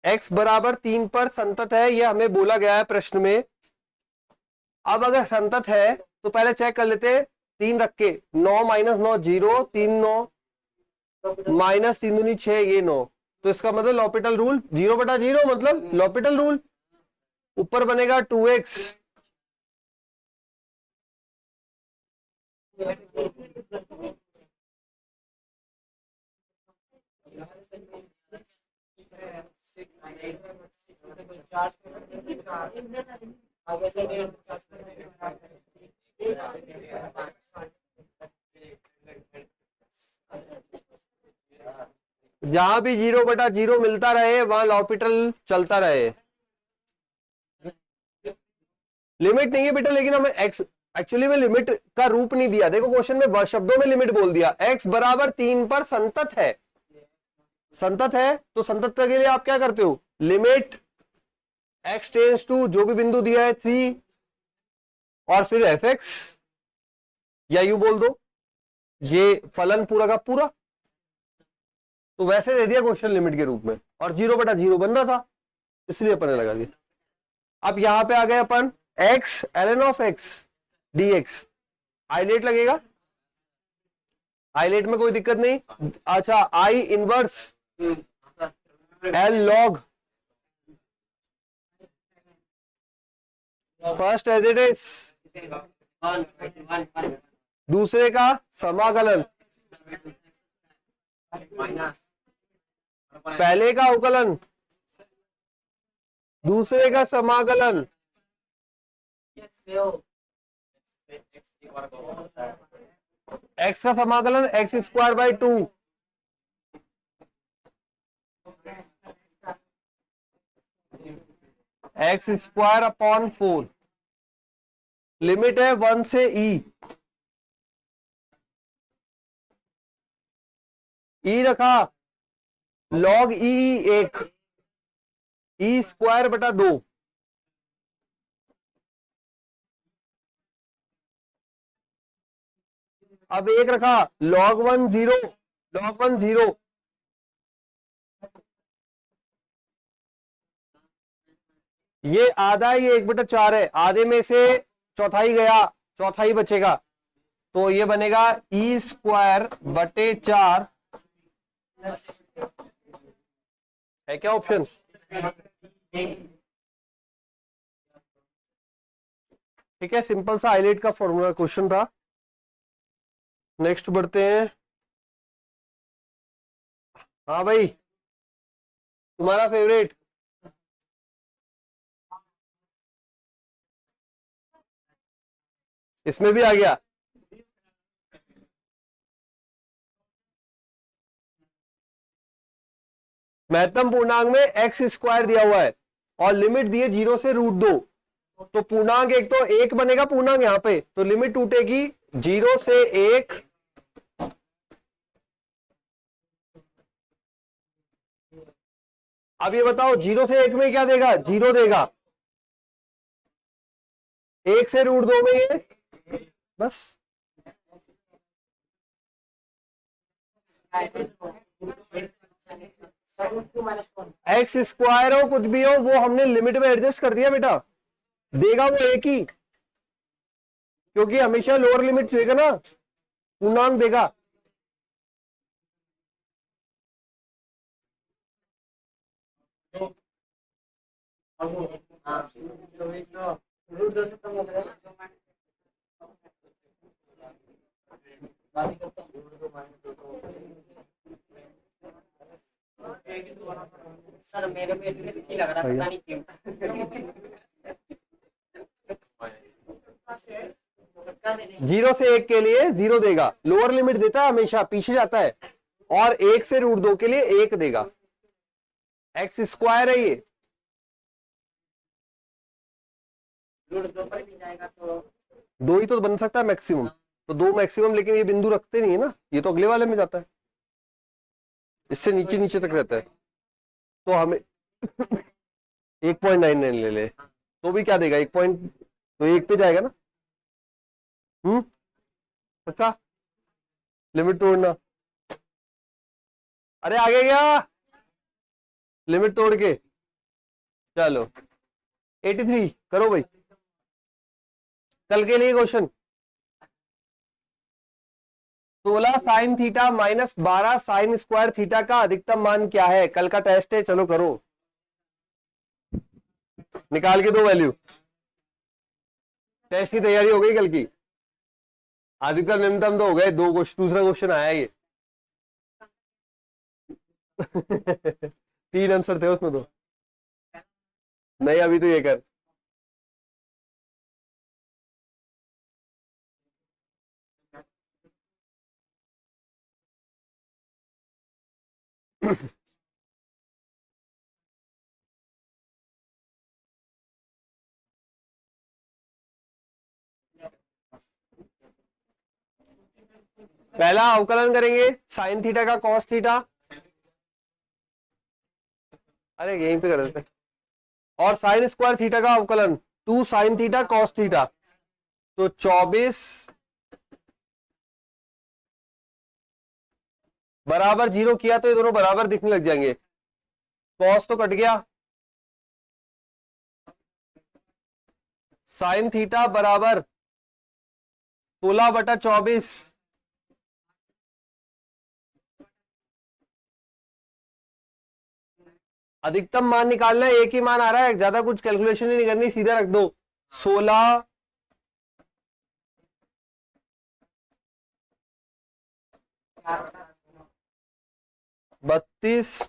x बराबर 3 पर संतत है, ये हमें बोला गया है प्रश्न में। अब अगर संतत है तो पहले चेक कर लेते हैं। 3 रख के 9 माइनस 9 0, 3 9 माइनस 3 दूनी 6, ये 9। तो इसका मतलब लॉपिटल रूल 0/0, मतलब लॉपिटल रूल। ऊपर बनेगा 2x जहां भी 0/0 मिलता रहे वहां लॉपिटल चलता रहे। लिमिट नहीं है बेटा, लेकिन हमें x एक्चुअली में लिमिट का रूप नहीं दिया। देखो क्वेश्चन में शब्दों में लिमिट बोल दिया। x बराबर 3 पर संतत है। संतत है तो संतत के लिए आप क्या करते हो, लिमिट x टेंस टू जो भी बिंदु दिया है 3 और फिर fx, या यूं बोल दो ये फलन पूरा का पूरा। तो वैसे दे दिया क्वेश्चन लिमिट के रूप में, और 0/0 बन रहा था, इसलिए अपन ने लगा दिया। अब यहां पे आ गए अपन x ln of x dx। ILATE लगेगा, आइलेट में कोई दिक्कत नहीं। अच्छा, I inverse L log first as it is, दूसरे का समाकलन, पहले का अवकलन, दूसरे का समाकलन, x का समाकलन x²/2, x²/4। लिमिट है 1 से e। e रखा log e 1, e²/2। अब 1 रखा log 1 0, log 1 0। ये आधा, ये 1/4 है, आधे में से चौथाई गया, चौथाई बचेगा, तो ये बनेगा e²/4। है क्या ऑप्शन? ठीक है, सिंपल सा हाईलाइट का फॉर्मूला क्वेश्चन था। नेक्स्ट बढ़ते हैं। हाँ भाई, तुम्हारा फेवरेट इसमें भी आ गया। महत्तम पूर्णांक में x² दिया हुआ है और लिमिट दी है 0 से √2। तो पूर्णांक एक तो 1 बनेगा पूर्णांक यहां पे, तो लिमिट टूटेगी 0 से 1। अब ये बताओ 0 से 1 में क्या देगा, 0 देगा। 1 से √2 में ये बस। x² हो कुछ भी हो, वो हमने लिमिट में एडजस्ट कर दिया बेटा, देगा वो एक ही, क्योंकि हमेशा लोअर लिमिट चाहिएगा ना, पूर्णांक देगा। सर मेरे को इसलिए सही लग रहा है, पता नहीं क्यों। 0 से 1 के लिए 0 देगा, लोअर लिमिट देता है हमेशा, पीछे जाता है, और 1 से √2 के लिए 1 देगा। एक्स स्क्वायर है ये, √2 पर भी जाएगा तो 2 ही तो बन सकता है मैक्सिमम, तो 2 मैक्सिमम, लेकिन ये बिंदु रखते नहीं है ना, ये तो अगले वाले में जाता है, इससे नीचे नीचे तक रहता है, तो हमें 1.99 ले ले तो भी क्या देगा, 1 पॉइंट, तो 1 पे जाएगा ना। पक्का, लिमिट तोड़ना, अरे आगे गया, लिमिट तोड़ के, चलो 83 करो भाई, कल के लिए question. 16 sine theta minus 12 sine square theta का अधिकतम मान क्या है, कल का टेस्ट है, चलो करो, निकाल के दो वैल्यू, टेस्ट की तैयारी हो गई कल की, अधिकतम न्यूनतम तो हो गए, दो क्वेश्चन, दूसरा क्वेश्चन आया ये 3 आंसर थे उसमें तो, नहीं अभी तो ये कर। पहला अवकलन करेंगे साइन थीटा का कॉस थीटा, अरे यहीं पे कर देते, और साइन स्क्वायर थीटा का अवकलन 2 साइन थीटा कॉस थीटा, तो 24 बराबर 0 किया तो ये दोनों बराबर दिखने लग जाएंगे, कॉस तो कट गया, साइन थीटा बराबर 16/24, अधिकतम मान निकालना है, एक ही मान आ रहा है, ज्यादा कुछ कैलकुलेशन ही नहीं करनी, सीधा रख दो 16 32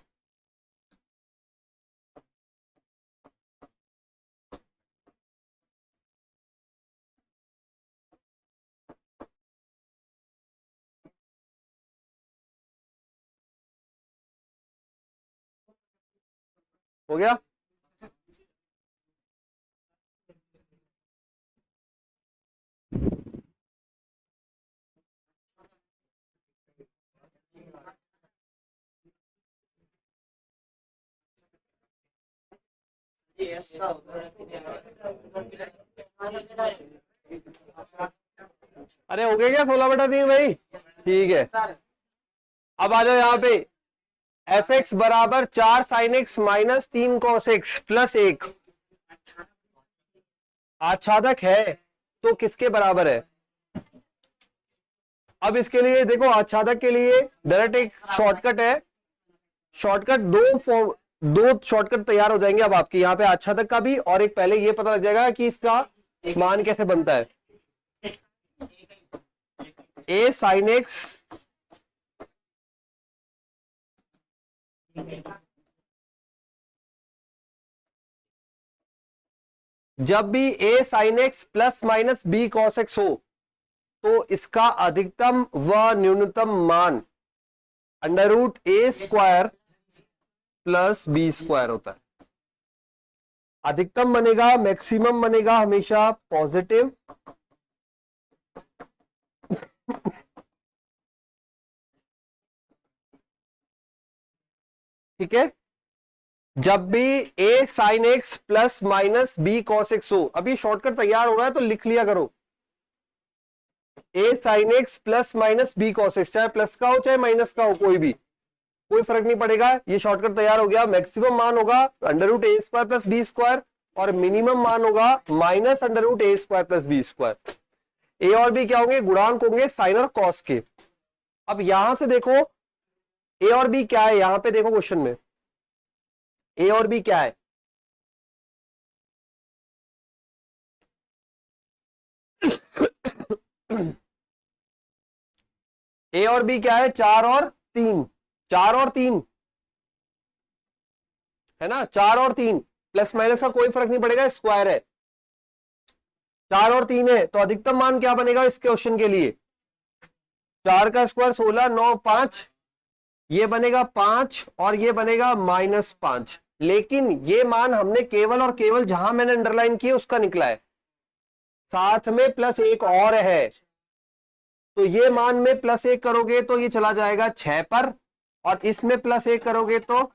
हो गया। अरे हो गया क्या 16/3 भाई, ठीक है, अब आ जाओ यहाँ पे, एफ एक्स बराबर 4 sine x minus 3 cos x plus 1 आच्छादक है तो किसके बराबर है। अब इसके लिए देखो, आच्छादक के लिए डायरेक्ट एक शॉर्टकट है, शॉर्टकट दो शॉर्टकट तैयार हो जाएंगे अब आपके यहाँ पे, आच्छादक का भी, और एक पहले ये पता लग जाएगा कि इसका मान कैसे बनता है। ए साइन एक्स जब भी a sine x plus minus b cos x हो तो इसका अधिकतम व न्यूनतम मान √a² प्लस बी स्क्वायर होता है। अधिकतम बनेगा, मैक्सिमम बनेगा हमेशा पॉजिटिव, ठीक है, जब भी a sine x plus minus b cos x हो। अभी शॉर्टकट तैयार हो रहा है तो लिख लिया करो, a sine x plus minus b cos x, चाहे प्लस का हो चाहे माइनस का हो, कोई फर्क नहीं पड़ेगा, ये शॉर्टकट तैयार हो गया। मैक्सिमम मान होगा √a² प्लस बी स्क्वायर, और मिनिमम मान होगा minus √a² plus B square. A और बी क्या होंगे, गुणांक होंगे साइन और कॉस के। अब यहां से देखो ए और बी क्या है, यहां पे देखो क्वेश्चन में ए और बी क्या है, ए और बी क्या है, 4 और 3, 4 और 3 है ना, 4 और 3, प्लस माइनस का कोई फर्क नहीं पड़ेगा, स्क्वायर है, 4 और 3 है, तो अधिकतम मान क्या बनेगा इस क्वेश्चन के लिए? 4 का स्क्वायर 16, 9, 5, ये बनेगा 5 और ये बनेगा -5। लेकिन ये मान हमने केवल और केवल जहां मैंने अंडरलाइन किया उसका निकला है, साथ में प्लस एक और है, तो ये मान में +1 करोगे तो ये चला जाएगा 6 पर, और इसमें +1 करोगे तो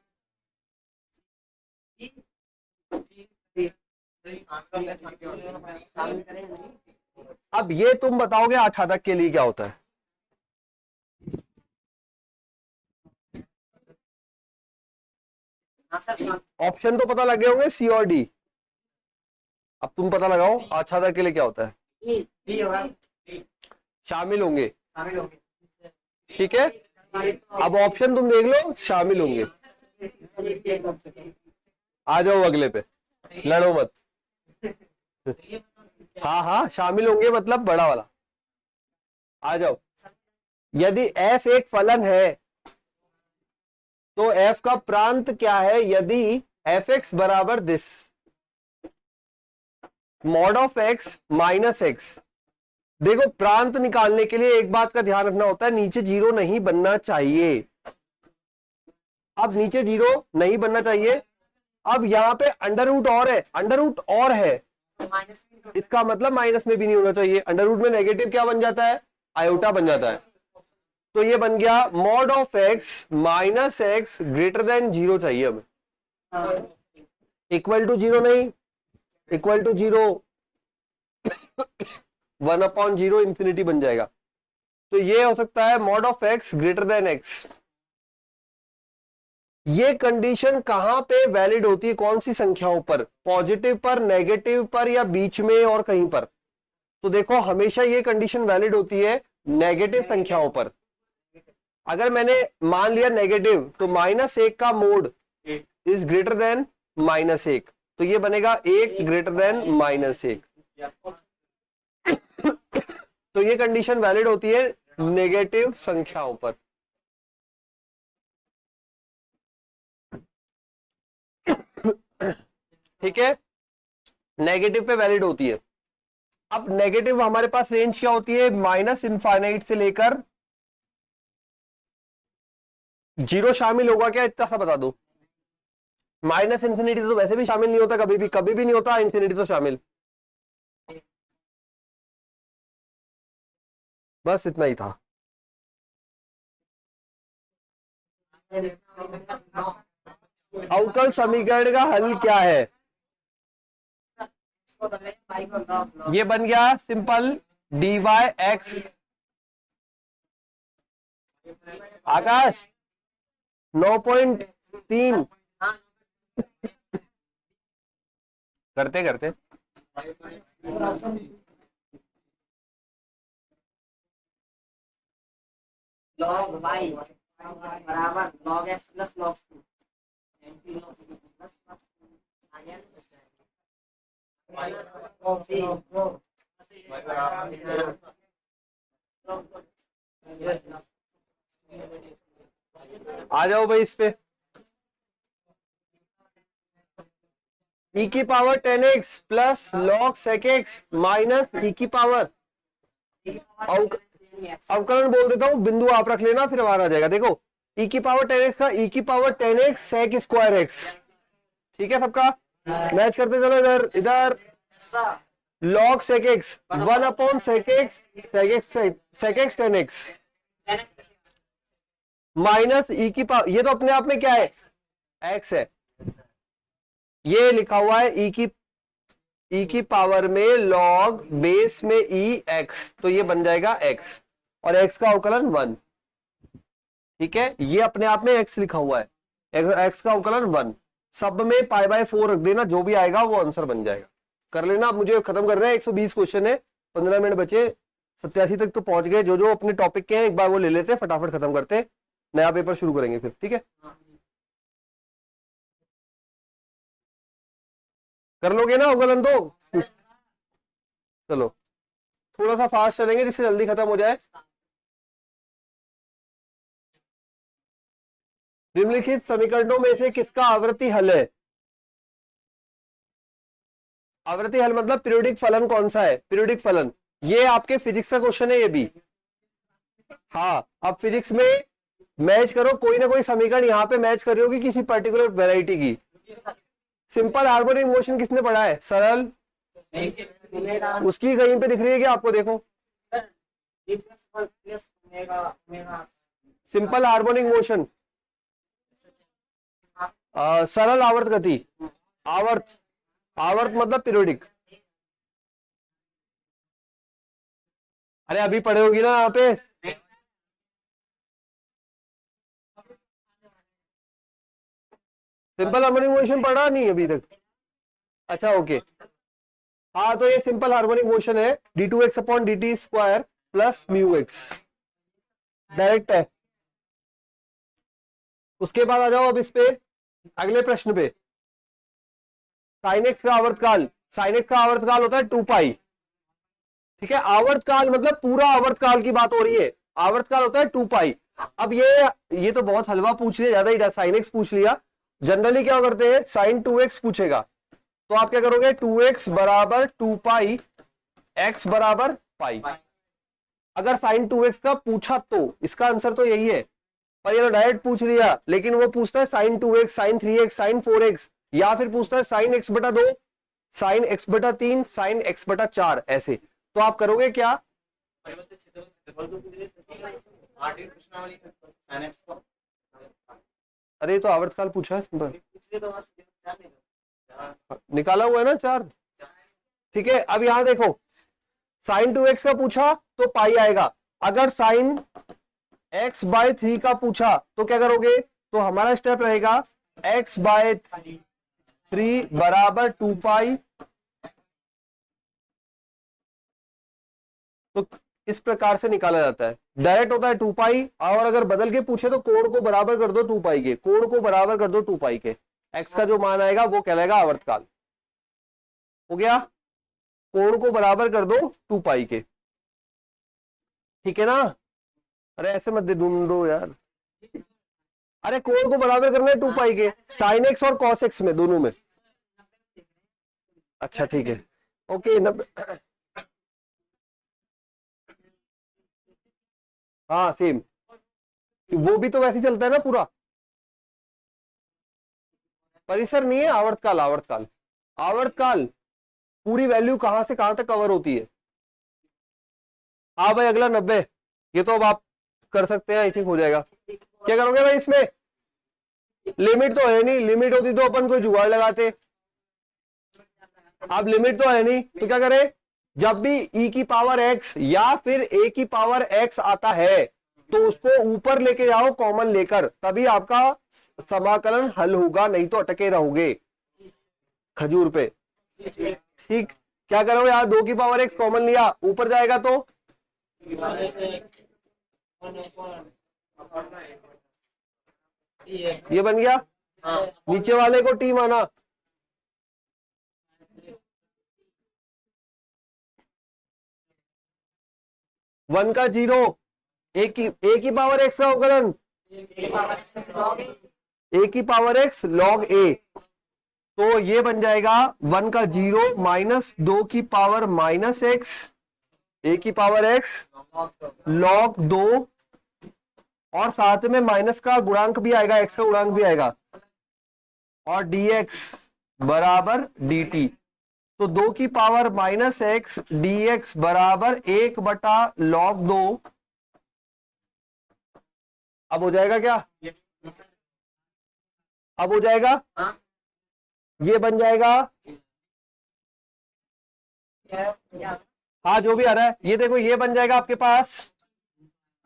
अब ये तुम बताओगे 8 तक के लिए क्या होता है? ऑप्शन तो पता लगे होंगे सी और डी, अब तुम पता लगाओ 8 तक के लिए क्या होता है? शामिल होंगे, ठीक है। अब ऑप्शन तुम देख लो, शामिल होंगे। आ जाओ अगले पे, लड़ो मत। हाँ हाँ, शामिल होंगे मतलब बड़ा वाला। आ जाओ, यदि f एक फलन है तो f का प्रांत क्या है? यदि f(x) बराबर this mod of x minus x। देखो, प्रांत निकालने के लिए एक बात का ध्यान रखना होता है, नीचे 0 नहीं बनना चाहिए। अब नीचे 0 नहीं बनना चाहिए। अब यहां पे अंडर रूट और है, अंडर रूट और है, इसका मतलब माइनस में भी नहीं होना चाहिए। अंडर रूट में नेगेटिव क्या बन जाता है? आयोटा बन जाता है। तो ये बन गया mod of x minus x greater than 0 चाहिए हमें। इक्वल टू 0 नहीं, इक्वल टू 0 1/0 इंफिनिटी बन जाएगा। तो ये हो सकता है mod of x greater than x। ये कंडीशन कहां पे वैलिड होती है? कौन सी संख्याओं पर? पॉजिटिव पर, नेगेटिव पर, या बीच में और कहीं पर? तो देखो, हमेशा ये कंडीशन वैलिड होती है नेगेटिव संख्याओं पर। अगर मैंने मान लिया नेगेटिव, तो -1 का मोड इज ग्रेटर देन -1, तो ये बनेगा 1 ग्रेटर देन -1। तो ये कंडीशन वैलिड होती है नेगेटिव संख्याओं पर। ठीक है, नेगेटिव पे वैलिड होती है। अब नेगेटिव हमारे पास रेंज क्या होती है? -इनफाइनाइट से लेकर 0 शामिल होगा क्या? इतना सा बता दो। -इन्फिनिटी तो वैसे भी शामिल नहीं होता, कभी भी नहीं होता, इन्फिनिटी तो शामिल। बस इतना ही था। अवकल समीकरण का हल क्या है? ये बन गया सिंपल dy(x). आकाश 9.3 करते करते log y बराबर log x प्लस log 2 आ जाओ भाई इस पे। e की power 10x plus log sec x minus e की पावर, अवकलन बोल देता हूं, बिंदु आप रख लेना, फिर बाहर आ जाएगा। देखो, e की पावर 10x का e की power 10x sec square x, ठीक है सबका। मैच करते चलो, इधर इधर log sec x 1/sec x 10x minus e की पावर, ये तो अपने आप में क्या है? x है। ये लिखा हुआ है e की पावर में log बेस में e x, तो ये बन जाएगा x, और x का अवकलन 1। ठीक है, ये अपने आप में x लिखा हुआ है, x का अवकलन 1। सब में π/4 रख देना, जो भी आएगा वो आंसर बन जाएगा। कर लेना। अब मुझे खत्म करना है, 120 क्वेश्चन है, 15 मिनट बचे, 87 तक तो पहुंच गए। जो जो अपने टॉपिक के हैं एक बार वो ले लेते, फटाफट खत्म करते, नया पेपर शुरू करेंगे फिर। ठीक है, कर लोगे ना अवकलन? तो चलो थोड़ा सा फास्ट चलेंगे जिससे जल्दी खत्म हो जाए। निम्नलिखित समीकरणों में से किसका आवर्ती हल है? आवर्ती हल मतलब पीरियोडिक फलन कौन सा है, पीरियोडिक फलन, ये आपके फिजिक्स का क्वेश्चन है ये भी। हाँ, अब फिजिक्स में मैच करो, कोई ना कोई समीकरण यहाँ पे मैच कर रही होगी किसी पर्टिकुलर वेराइटी की। सिंपल हार्मोनिक मोशन किसने पढ़ा है, सरल, उसकी कहीं पे दिख रही है क्या आपको, देखो सिंपल हार्मोनिक मोशन, सरल आवर्त गति, आवर्त, आवर्त मतलब पीरियोडिक। अरे अभी पढ़े होगी ना यहाँ पे, सिंपल हार्मोनिक मोशन पढ़ा नहीं अभी तक, अच्छा ओके। हाँ तो ये सिंपल हार्मोनिक मोशन है, d2x upon dt square plus mu x, direct है। उसके बाद आ जाओ अब इस पे, अगले प्रश्न पे, साइन एक्स का आवर्तकाल, साइन एक्स का आवर्तकाल होता है 2 पाई, ठीक है, आवर्तकाल मतलब पूरा आवर्तकाल की बात हो रही है, आवर्तकाल होता है 2 पाई। अब ये तो बहुत हलवा पूछ लिया, ज्यादा ही साइन एक्स पूछ लिया। जनरली क्या करते हैं, साइन 2x पूछेगा तो आप क्या करोगे, 2x बराबर 2 पाई, x बराबर पाई। अगर साइन 2x का पूछा तो इसका आंसर तो यही है, पर ये तो डायरेक्ट पूछ लिया, लेकिन वो पूछता है sign 2x, sign 3x, sign 4x, या फिर पूछता है साइन x बटा 2, साइन x बटा 3, साइन x बटा 4, ऐसे। तो आप करोगे क्या, अरे ये तो आवर्तकाल पूछा है, सिंपल निकाला हुआ है ना 4, ठीक है। अब यहां देखो, साइन 2x का पूछा तो पाई आएगा, अगर साइन x बाय 3 का पूछा तो क्या करोगे, तो हमारा स्टेप रहेगा x बाय 3 बराबर 2 पाई। तो इस प्रकार से निकाला जाता है, डायरेक्ट होता है 2 पाई, और अगर बदल के पूछे तो कोण को बराबर कर दो 2 पाई के, कोण को बराबर कर दो 2 पाई के, x का जो मान आएगा वो कहलाएगा आवर्तकाल, हो गया, कोण को बराबर कर दो 2 पाई के, ठीक है ना। अरे ऐसे मत दे ढूंढो यार, अरे कोण को बराबर करना है 2 पाई के, साइन एक्स और कॉस एक्स में, दोनों में। अच्छा ठीक है, ओके। हाँ सेम, वो भी तो वैसे ही चलता है ना पूरा, परिसर नहीं है, आवर्तकाल, आवर्तकाल, आवर्तकाल पूरी वैल्यू कहां से कहां तक कवर होती है। हाँ भाई अगला 90, ये तो अब आप कर सकते हैं, आई थिंक हो जाएगा। क्या करोगे भाई इसमें, लिमिट तो है नहीं, लिमिट होती तो अपन कोई जुगाड़ लगाते, अब लिमिट तो है नहीं तो क्या करें, जब भी e की पावर x या फिर a की पावर x आता है तो उसको ऊपर लेके जाओ कॉमन लेकर, तभी आपका समाकलन हल होगा, नहीं तो अटके रहोगे खजूर पे, ठीक। क्या करो यार, 2 की पावर x कॉमन लिया, ऊपर जाएगा तो ये बन गया, नीचे वाले को t माना, वन का 0, ए की पावर x का अवकलन, ए की पावर x log a, तो ये बन जाएगा 1 का 0 माइनस 2 की पावर माइनस x, ए की पावर x log 2, और साथ में माइनस का गुणांक भी आएगा, x का गुणांक भी आएगा, और dx बराबर dt, तो 2 की पावर माइनस x dx बराबर 1 बटा log 2, अब हो जाएगा क्या, अब हो जाएगा, ये बन जाएगा, हाँ जो भी आ रहा है, ये देखो ये बन जाएगा आपके पास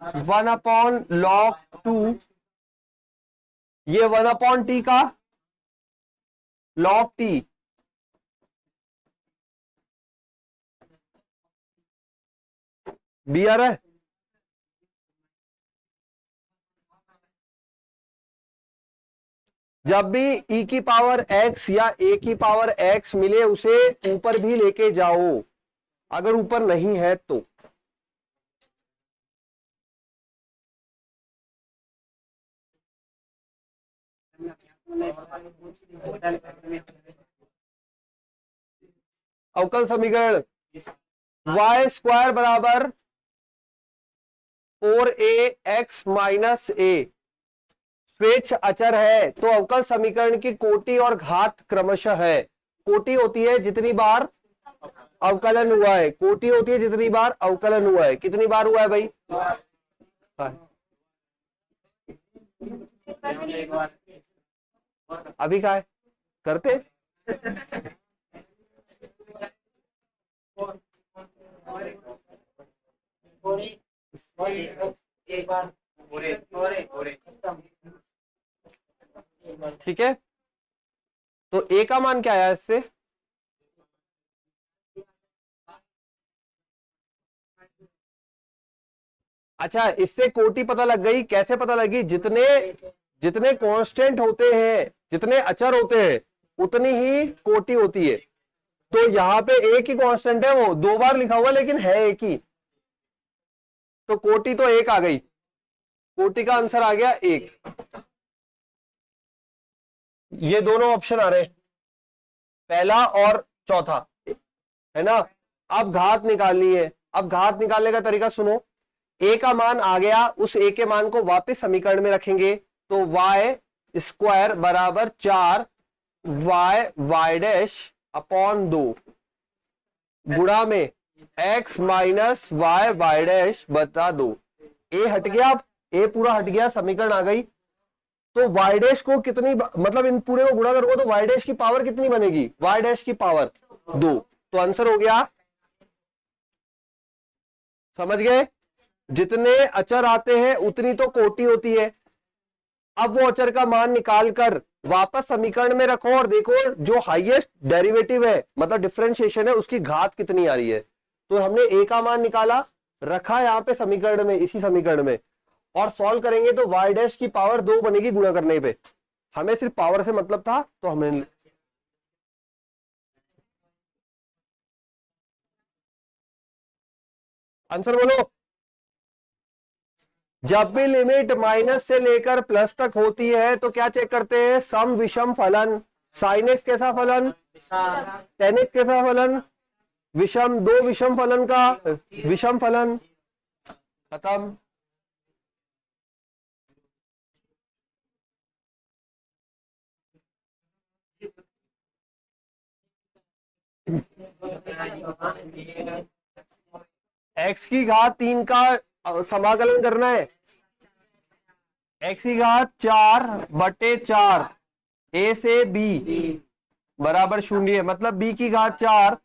1 अपॉन log 2, ये 1 अपॉन टी का log t, बी आ रहा है, जब भी e की पावर x या a की पावर x मिले उसे ऊपर भी लेके जाओ, अगर ऊपर नहीं है तो। अवकल समीकरण वाई स्क्वायर बराबर 4ax माइनस ए स्वेच्छ अचर है तो अवकल समीकरण की कोटि और घात क्रमशः है। कोटि होती है जितनी बार अवकलन हुआ है, कोटि होती है जितनी बार अवकलन हुआ है। कितनी बार हुआ है भाई? हाँ। अभी क्या है करते? एक बार ठीक है, तो ए का मान क्या आया इससे? अच्छा, इससे कोटि पता लग गई। कैसे पता लगी? जितने जितने कांस्टेंट होते हैं, जितने अचर होते हैं, उतनी ही कोटि होती है। तो यहां पे एक ही कांस्टेंट है, वो 2 बार लिखा हुआ लेकिन है एक ही, तो कोटि तो 1 आ गई। कोटि का आंसर आ गया 1। ये दोनों ऑप्शन आ रहे हैं, पहला और चौथा, है ना। अब घात निकालनी है। अब घात निकालने का तरीका सुनो। ए का मान आ गया, उस ए के मान को वापस समीकरण में रखेंगे तो वाई स्क्वायर बराबर 4 वाई वाई डैश अपॉन 2 गुणा में x minus y y dash बटा 2। ए हट गया, अब ए पूरा हट गया, समीकरण आ गई। तो वाई डैश को कितनी मतलब इन पूरे को गुणा करोगे तो वाई डैश की पावर कितनी बनेगी? वाई डैश की पावर 2। तो आंसर हो गया, समझ गए? जितने अचर आते हैं उतनी तो कोटि होती है। अब वो अचर का मान निकालकर वापस समीकरण में रखो और देखो जो हाईएस्ट डेरिवेटिव है, मतलब डिफरेंशिएशन है, उसकी घात कितनी आ रही है। तो हमने ए का मान निकाला, रखा यहां पे समीकरण में, इसी समीकरण में, और सॉल्व करेंगे तो वाई डैश की पावर 2 बनेगी गुणा करने पे। हमें सिर्फ पावर से मतलब था तो हमने आंसर बोलो। जब भी लिमिट माइनस से लेकर प्लस तक होती है तो क्या चेक करते हैं? सम विषम फलन। साइन एक्स कैसा फलन? टेन एक्स कैसा फलन? विषम, 2 विषम फलन का विषम फलन। खत्म। एक्स की घात 3 का समाकलन करना है। एक्स की घात 4/4 ए से बी बराबर 0, मतलब बी की घात 4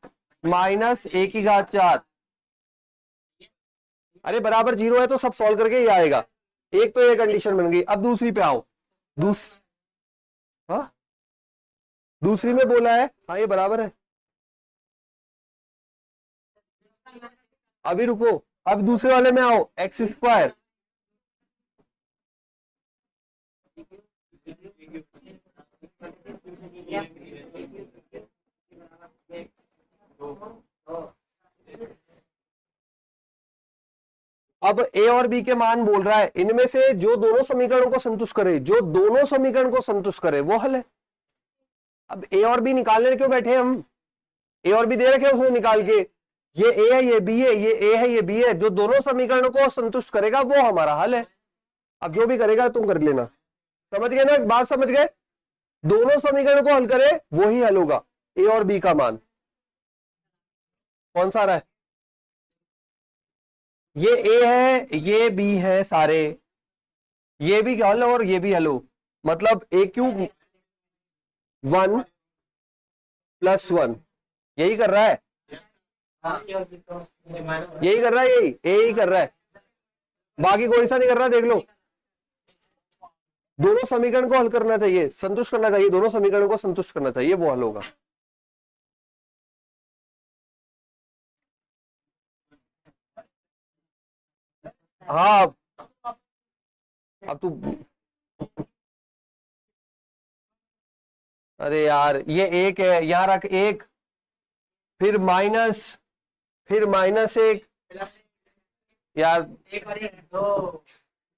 माइनस ए की घात 4। अरे बराबर 0 है तो सब सॉल्व करके ही आएगा। एक तो ये कंडीशन बन गई। अब दूसरी पे आओ। हाँ? दूसरी में बोला है, हाँ ये बराबर है। अभी रुको, अब दूसरे वाले में आओ। एक्स स्क्वायर अब ए और बी के मान बोल रहा है, इनमें से जो दोनों समीकरणों को संतुष्ट करे, जो दोनों समीकरण को संतुष्ट करे वो हल है। अब ए और बी निकालने क्यों बैठे हम? ए और बी दे रखे उसने निकाल के, ये ए है ये बी है, ये ए है ये बी है, जो दोनों समीकरणों को संतुष्ट करेगा वो हमारा हल है। अब जो भी करेगा तुम कर लेना। समझ गए ना? बात समझ गए? दोनों समीकरणों को हल करे वो ही हल होगा। ए और बी का मान कौन सा आ रहा है? ये ए है, ये बी है, सारे ये भी हल और ये भी हल हो, मतलब ए क्यूब 1 + 1 यही कर रहा है, यही कर रहा है, यही कर रहा है, बाकी कोई सा नहीं कर रहा। देख लो, दोनों समीकरण को हल करना चाहिए, संतुष्ट करना चाहिए, दोनों समीकरणों को संतुष्ट करना चाहिए, वो हल होगा। हाँ अब तू, अरे यार ये एक है, यहां रख एक, फिर माइनस, फिर -1 यार।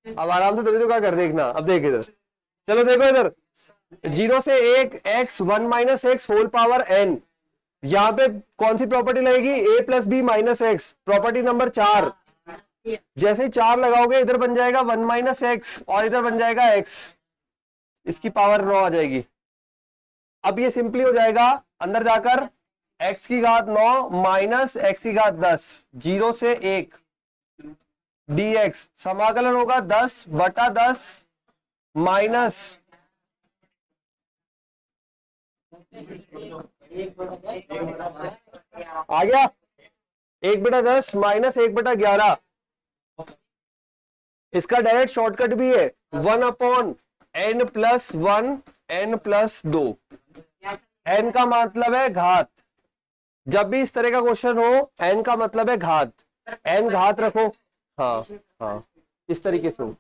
अब आराम से तभी तो क्या कर, देखना। अब देख इधर, चलो देखो इधर, 0 से 1 x 1 - x whole power n, यहाँ पे कौन सी प्रॉपर्टी लगेगी, a plus b minus x, property number 4। जैसे ही 4 लगाओगे इधर बन जाएगा 1 माइनस एक्स और इधर बन जाएगा x, इसकी पावर 9 आ जाएगी। अब ये सिंपली हो जाएगा अंदर जाकर x की घात 9 माइनस x की घात 10, 0 से 1 dx, समाकलन होगा 10 बटा 10 माइनस आ गया 1 बटा 10 माइनस 1 बटा 11। इसका डायरेक्ट शॉर्टकट भी है 1 upon n plus 1 n plus 2। n का मतलब है घात, जब भी इस तरह का क्वेश्चन हो n का मतलब है घात, n घात रखो। हाँ हाँ, इस तरीके से हो।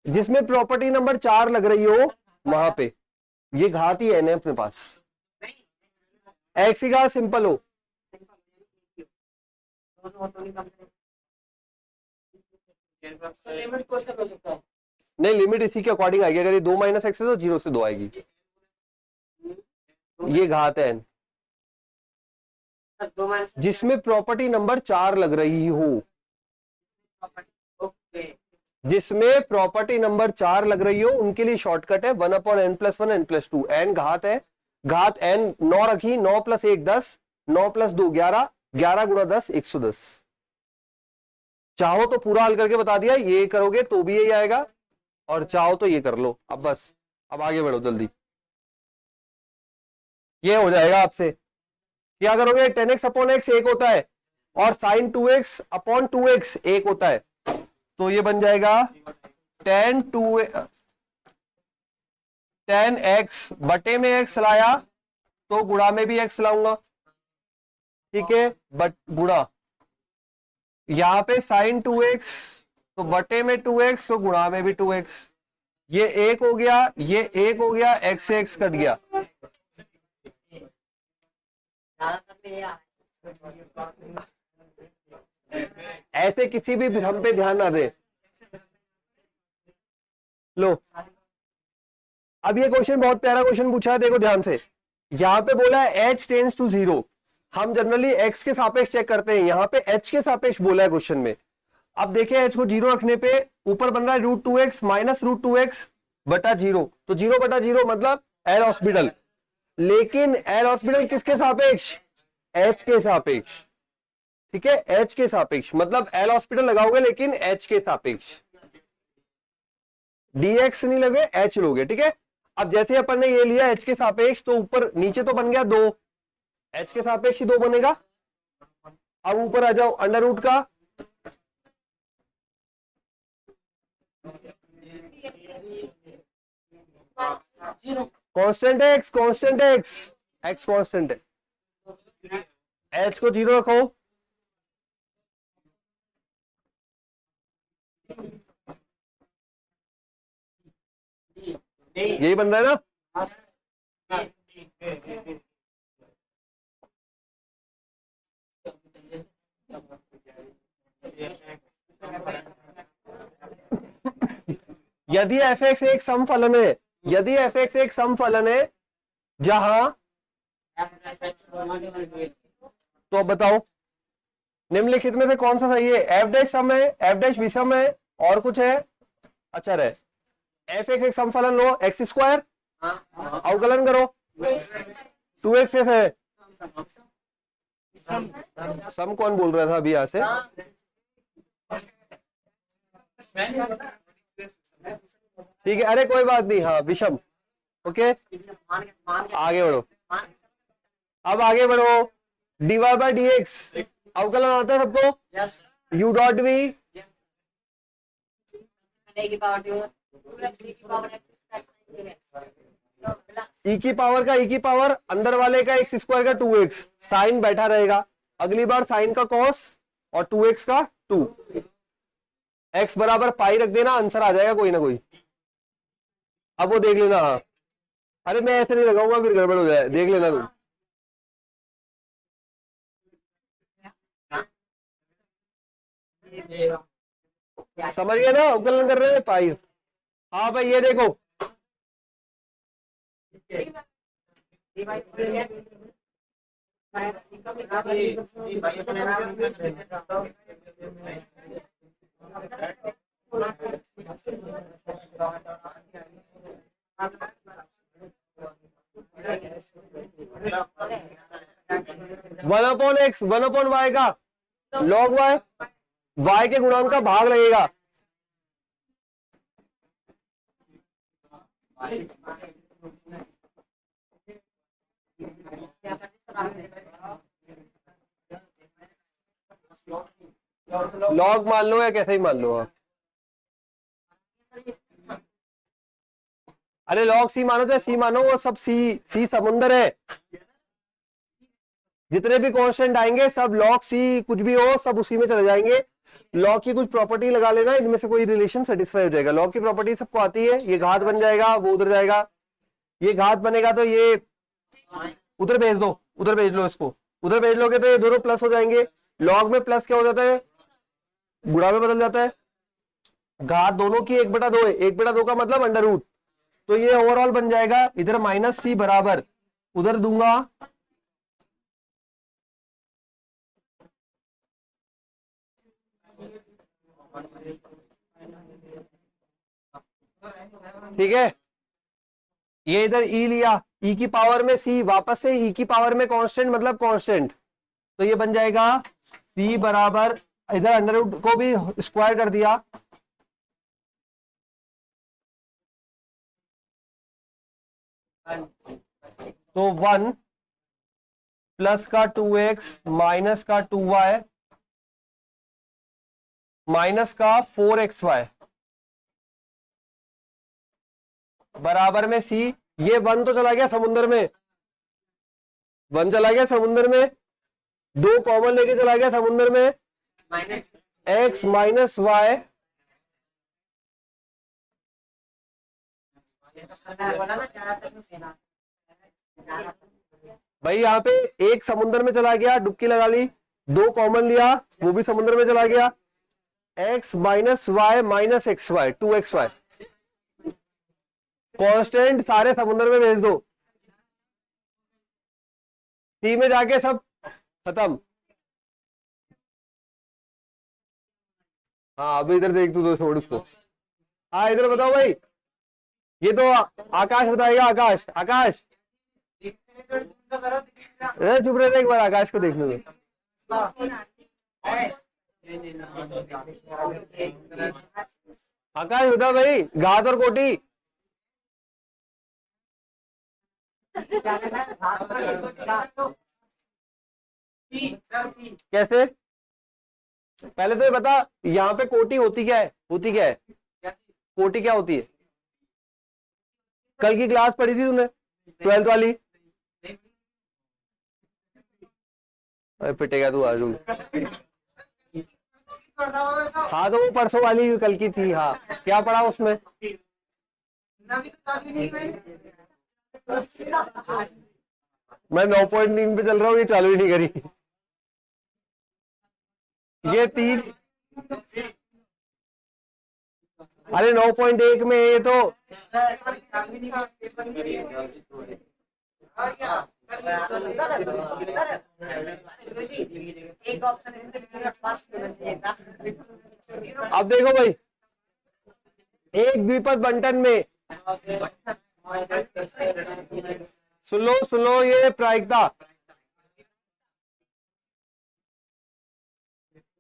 जिसमें प्रॉपर्टी नंबर 4 लग रही हो वहां पे ये घात ही n है अपने पास। x की घात सिंपल हो, नहीं लिमिट इसी के अकॉर्डिंग आएगी। अगर ये 2 माइनस एक्स है तो 0 से 2 आएगी। ये घात है n, जिसमें प्रॉपर्टी नंबर 4 लग रही हो, जिसमें प्रॉपर्टी नंबर 4 लग रही हो उनके लिए शॉर्टकट है 1 upon n plus 1 n plus 2। n घात है, घात n 9 रखी, 9 प्लस 1 10, 9 प्लस 2 11, 11 गुणा 10 110। चाहो तो पूरा हल करके बता दिया, ये करोगे तो भी यही आएगा, और चाहो तो ये कर लो। अब बस अब आगे बढ़ो जल्दी, ये हो जाएगा आपसे। क्या करोगे, 10x अपॉन एक्स 1 होता है और साइन 2x अपॉन 2x 1 होता है, तो ये बन जाएगा 10x बटे में x लाया तो गुणा में भी x लाऊंगा, ठीक है, बट गुणा यहां पे साइन 2x तो बटे में 2x तो गुणा में भी 2x, ये 1 हो गया, ये 1 हो गया, x से x कट गया। ऐसे किसी भी भ्रम पे ध्यान ना दे। लो अब ये क्वेश्चन बहुत प्यारा क्वेश्चन पूछा है, देखो ध्यान से। यहां पे बोला है h टेंड्स टू 0, हम जनरली x के सापेक्ष चेक करते हैं, यहां पे h के सापेक्ष बोला है क्वेश्चन में। अब देखिए h को 0 रखने पे ऊपर बन रहा है √2x माइनस √2x बटा 0, तो 0 बटा 0 मतलब एल हॉस्पिटल, लेकिन एल हॉस्पिटल किसके सापेक्ष, h के सापेक्ष, ठीक है, h के सापेक्ष, मतलब एल हॉस्पिटल लगाओगे लेकिन h के सापेक्ष, dx नहीं लगे h लोगे, ठीक है। अब जैसे अपन ने ये लिया h के सापेक्ष तो ऊपर नीचे तो बन गया 2, h के सापेक्ष ही 2 बनेगा। अब ऊपर आ जाओ अंडर रूट का, कांस्टेंट है x, कांस्टेंट है x, x कांस्टेंट है, h को 0 रखो, यही बन रहा है ना। यदि f(x) एक सम फलन है, यदि f(x) एक सम फलन है जहां, तो बताओ निम्नलिखित में से कौन सा सही है, f' सम है, f' विषम है और कुछ है अचर है। f(x) एक सम फलन लो, x स्क्वायर अवकलन करो, 2x है, सम कौन बोल रहा था अभी यहां से, ठीक है, अरे कोई बात नहीं, हाँ विषम, ओके, आगे बढ़ो, अब आगे बढ़ो, dy बाई dx अवकलन आता है सबको, u डॉट v e की पावर का e की पावर अंदर वाले का x स्क्वायर का 2x, साइन बैठा रहेगा, अगली बार साइन का cos और 2x का 2, x बराबर पाई रख देना, आंसर आ जाएगा कोई ना कोई। अब वो देख लेना, हाँ, अरे मैं ऐसे नहीं लगाऊंगा फिर गड़बड़ हो जाए, देख लेना तुम। समझ गए ना, अवकलन कर रहे हैं पाई। हाँ भाई ये देखो, डी बाई भाई अपने one upon x, one upon y का लॉग वाई, वाई के गुणांक का भाग लगेगा। लॉग मान लो या कैसे ही मान लो आप। अरे लॉग सी मानो तो सी मानो, वो सब सी समुंदर है, जितने भी कांस्टेंट आएंगे सब लॉग सी कुछ भी हो सब उसी में चले जाएंगे। लॉग की कुछ प्रॉपर्टी लगा लेना, इनमें से कोई रिलेशन सेटिस्फाई हो जाएगा। लॉग की प्रॉपर्टी सबको आती है, ये घात बन जाएगा, वो उधर जाएगा, ये घात बनेगा तो ये उधर भेज दो, उधर भेज लो, इसको उधर भेज लोगे तो ये दोनों प्लस हो जाएंगे। लॉग में प्लस क्या हो जाता है, गुणा में बदल जाता है। घात दोनों की 1/2 है, 1/2 का मतलब अंडर रूट, तो ये ओवरऑल बन जाएगा इधर माइनस सी बराबर, उधर दूंगा ठीक है। ये इधर ई लिया, ई की पावर में सी, वापस से ई की पावर में कांस्टेंट मतलब कांस्टेंट, तो ये बन जाएगा सी बराबर, इधर अंडर रूट को भी स्क्वायर कर दिया, तो 1 प्लस का 2x माइनस का 2y माइनस का 4xy बराबर में सी। ये 1 तो चला गया समुंदर में, 1 चला गया समुंदर में, 2 कॉमन लेके चला गया समुंदर में, माइनस x माइनस वाई, बोला ना ज्यादातर भाई यहाँ पे एक समुंदर में चला गया, डुबकी लगा ली, 2 कॉमन लिया, वो भी समुंदर में चला गया, x minus y minus x y 2xy, constant सारे समुंदर में भेज दो, सी में जाके सब खत्म। हाँ अभी इधर देख तू, छोड़ उसको। हाँ इधर बताओ भाई, ये तो आकाश बताएगा, आकाश आकाश चुप रहे, एक बार आकाश को देख लो। आकाश बता भाई, घात और कोटि कैसे, पहले तो ये बता, यहाँ पे कोटि होती क्या है, होती क्या है, कोटि क्या होती है, कल की क्लास पढ़ी थी तूने 12th वाली, पिटेगा तू आज। हाँ तो वो परसों वाली कल की थी, हाँ क्या पढ़ा उसमें, मैं 9.3 पे चल रहा हूँ, ये चालू ही नहीं करी, ये 3, अरे 9.1 में ये तो एक ऑप्शन अब देखो भाई, एक द्विपद बंटन में, सुन लो ये प्रायिकता,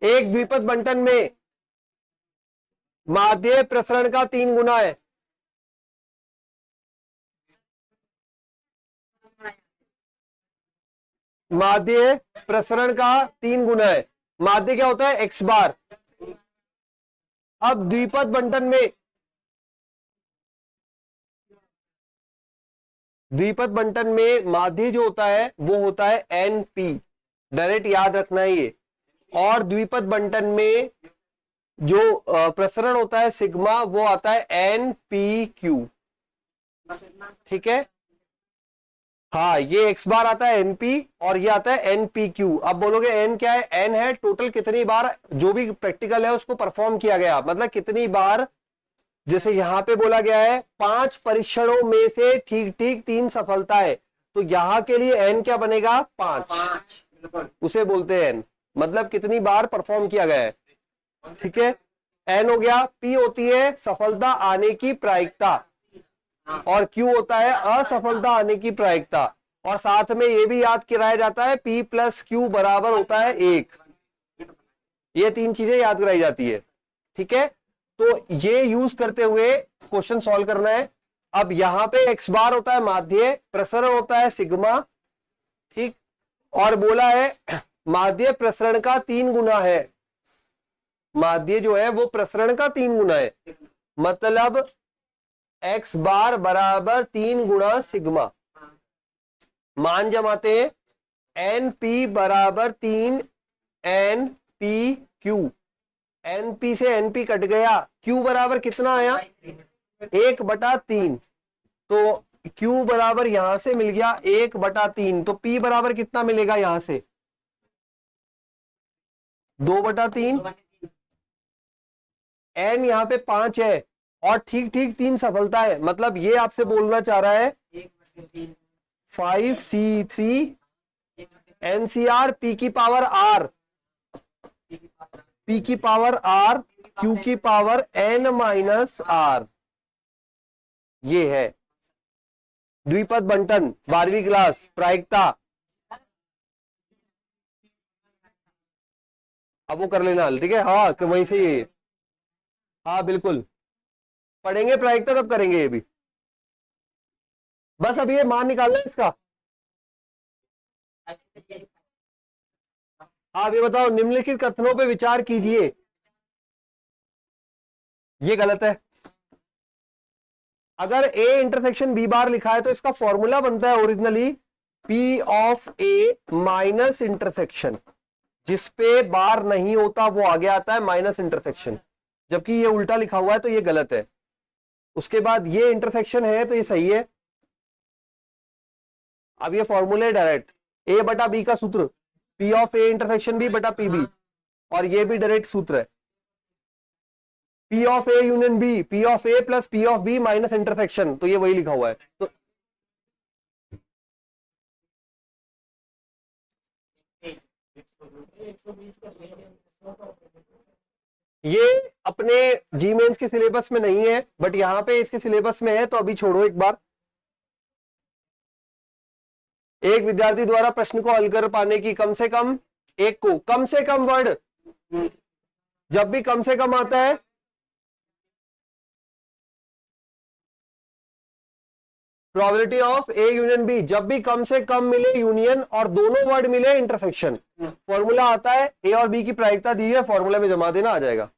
एक द्विपद बंटन में माध्य प्रसरण का 3 गुना है, माध्य प्रसरण का 3 गुना है। माध्य क्या होता है, x बार। अब द्विपद बंटन में, द्विपद बंटन में माध्य जो होता है वो होता है NP, डायरेक्ट याद रखना है ये। और द्विपद बंटन में जो प्रसरण होता है सिग्मा, वो आता है NPQ, ठीक है। हाँ ये x बार आता है NP और ये आता है NPQ। अब बोलोगे n क्या है, n है टोटल कितनी बार जो भी प्रैक्टिकल है उसको परफॉर्म किया गया, मतलब कितनी बार, जैसे यहां पे बोला गया है 5 परीक्षणों में से ठीक ठीक 3 सफलता है, तो यहां के लिए n क्या बनेगा 5, 5 बिल्कुल उसे बोलते हैं n, मतलब कितनी बार परफॉर्म किया गया है। ठीक है, n हो गया। p होती है सफलता आने की प्रायिकता और q होता है असफलता आने की प्रायिकता, और साथ में ये भी याद कराया जाता है p प्लस q बराबर होता है 1। ये 3 चीजें याद कराई जाती है। ठीक है, तो ये यूज करते हुए क्वेश्चन सॉल्व करना है। अब यहां पे x बार होता है माध्य, प्रसरण होता है सिग्मा। ठीक, और बोला है माध्य प्रसरण का 3 गुना है, माध्य जो है वो प्रसरण का 3 गुना है, मतलब x बार बराबर 3 गुना सिग्मा। मान जमाते हैं, एन पी बराबर 3 n p q, n p से एन पी कट गया, क्यू बराबर कितना आया 1/3, तो Q बराबर यहां से मिल गया 1/3, तो P बराबर कितना मिलेगा यहां से 2/3, N यहां पे 5 है और ठीक ठीक 3 सफलता है, मतलब ये आपसे बोलना चाह रहा है 5C3 NCR P की पावर R, P की पावर R, Q की पावर N-R, ये है द्विपद बंटन 12वीं क्लास प्रायिकता। अब वो कर लेना, ठीक है, हाँ कि वहीं से ये, हाँ बिल्कुल पढ़ेंगे प्रायिकता तब करेंगे ये भी। बस अब ये मान निकालना है इसका। आप ये बताओ, निम्नलिखित कथनों पे विचार कीजिए। ये गलत है। अगर A इंटरसेक्शन B बार लिखा है तो इसका फॉर्मूला बनता है originally P of A minus intersection, जिसपे बार नहीं होता वो आगे आता है माइनस इंटरसेक्शन, जबकि ये उल्टा लिखा हुआ है तो ये गलत है। उसके बाद ये इंटरसेक्शन है तो ये सही है। अब ये फॉर्मूले डायरेक्ट A बटा B का सूत्र P of A intersection B बटा PB, और ये भी डायरेक्ट सूत्र है P of A union B, P of A plus P of B minus intersection, तो ये वही लिखा हुआ है। तो ये अपने जी मेंस के सिलेबस में नहीं है, बट यहां पे इसके सिलेबस में है, तो अभी छोड़ो एक बार। एक विद्यार्थी द्वारा प्रश्न को हल कर पाने की कम से कम एक को, कम से कम वर्ड जब भी कम से कम आता है probability of A union B, जब भी कम से कम मिले यूनियन और दोनों वर्ड मिले इंटरसेक्शन, फॉर्मूला आता है ए और बी की प्रायिकता दी है, फॉर्मूला में जमा देना आ जाएगा।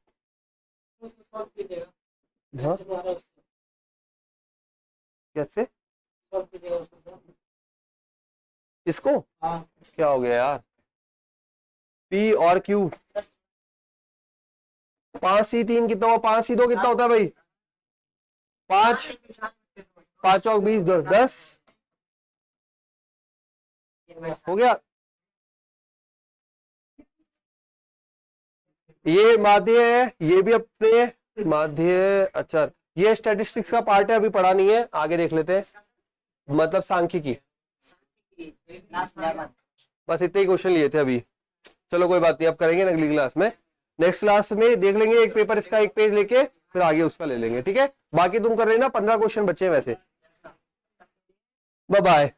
हाँ? कैसे इसको क्या हो गया यार, P और Q 5C3 कितना हुआ, 5C2 कितना होता है भाई 5, 5 और 20 10 हो गया। ये माध्य है, ये भी अपने माध्य, अच्छा ये स्टैटिस्टिक्स का पार्ट है, अभी पढ़ा नहीं है, आगे देख लेते हैं, मतलब सांख्यिकी। बस इतने ही क्वेश्चन लिए थे अभी, चलो कोई बात नहीं, अब करेंगे अगली क्लास में, नेक्स्ट क्लास में देख लेंगे एक पेपर इसका, एक पेज लेके फिर आगे उसका ले लेंगे। ठीक है, बाकी तुम कर लेना, 15 क्वेश्चन बचे हैं वैसे। Bye bye.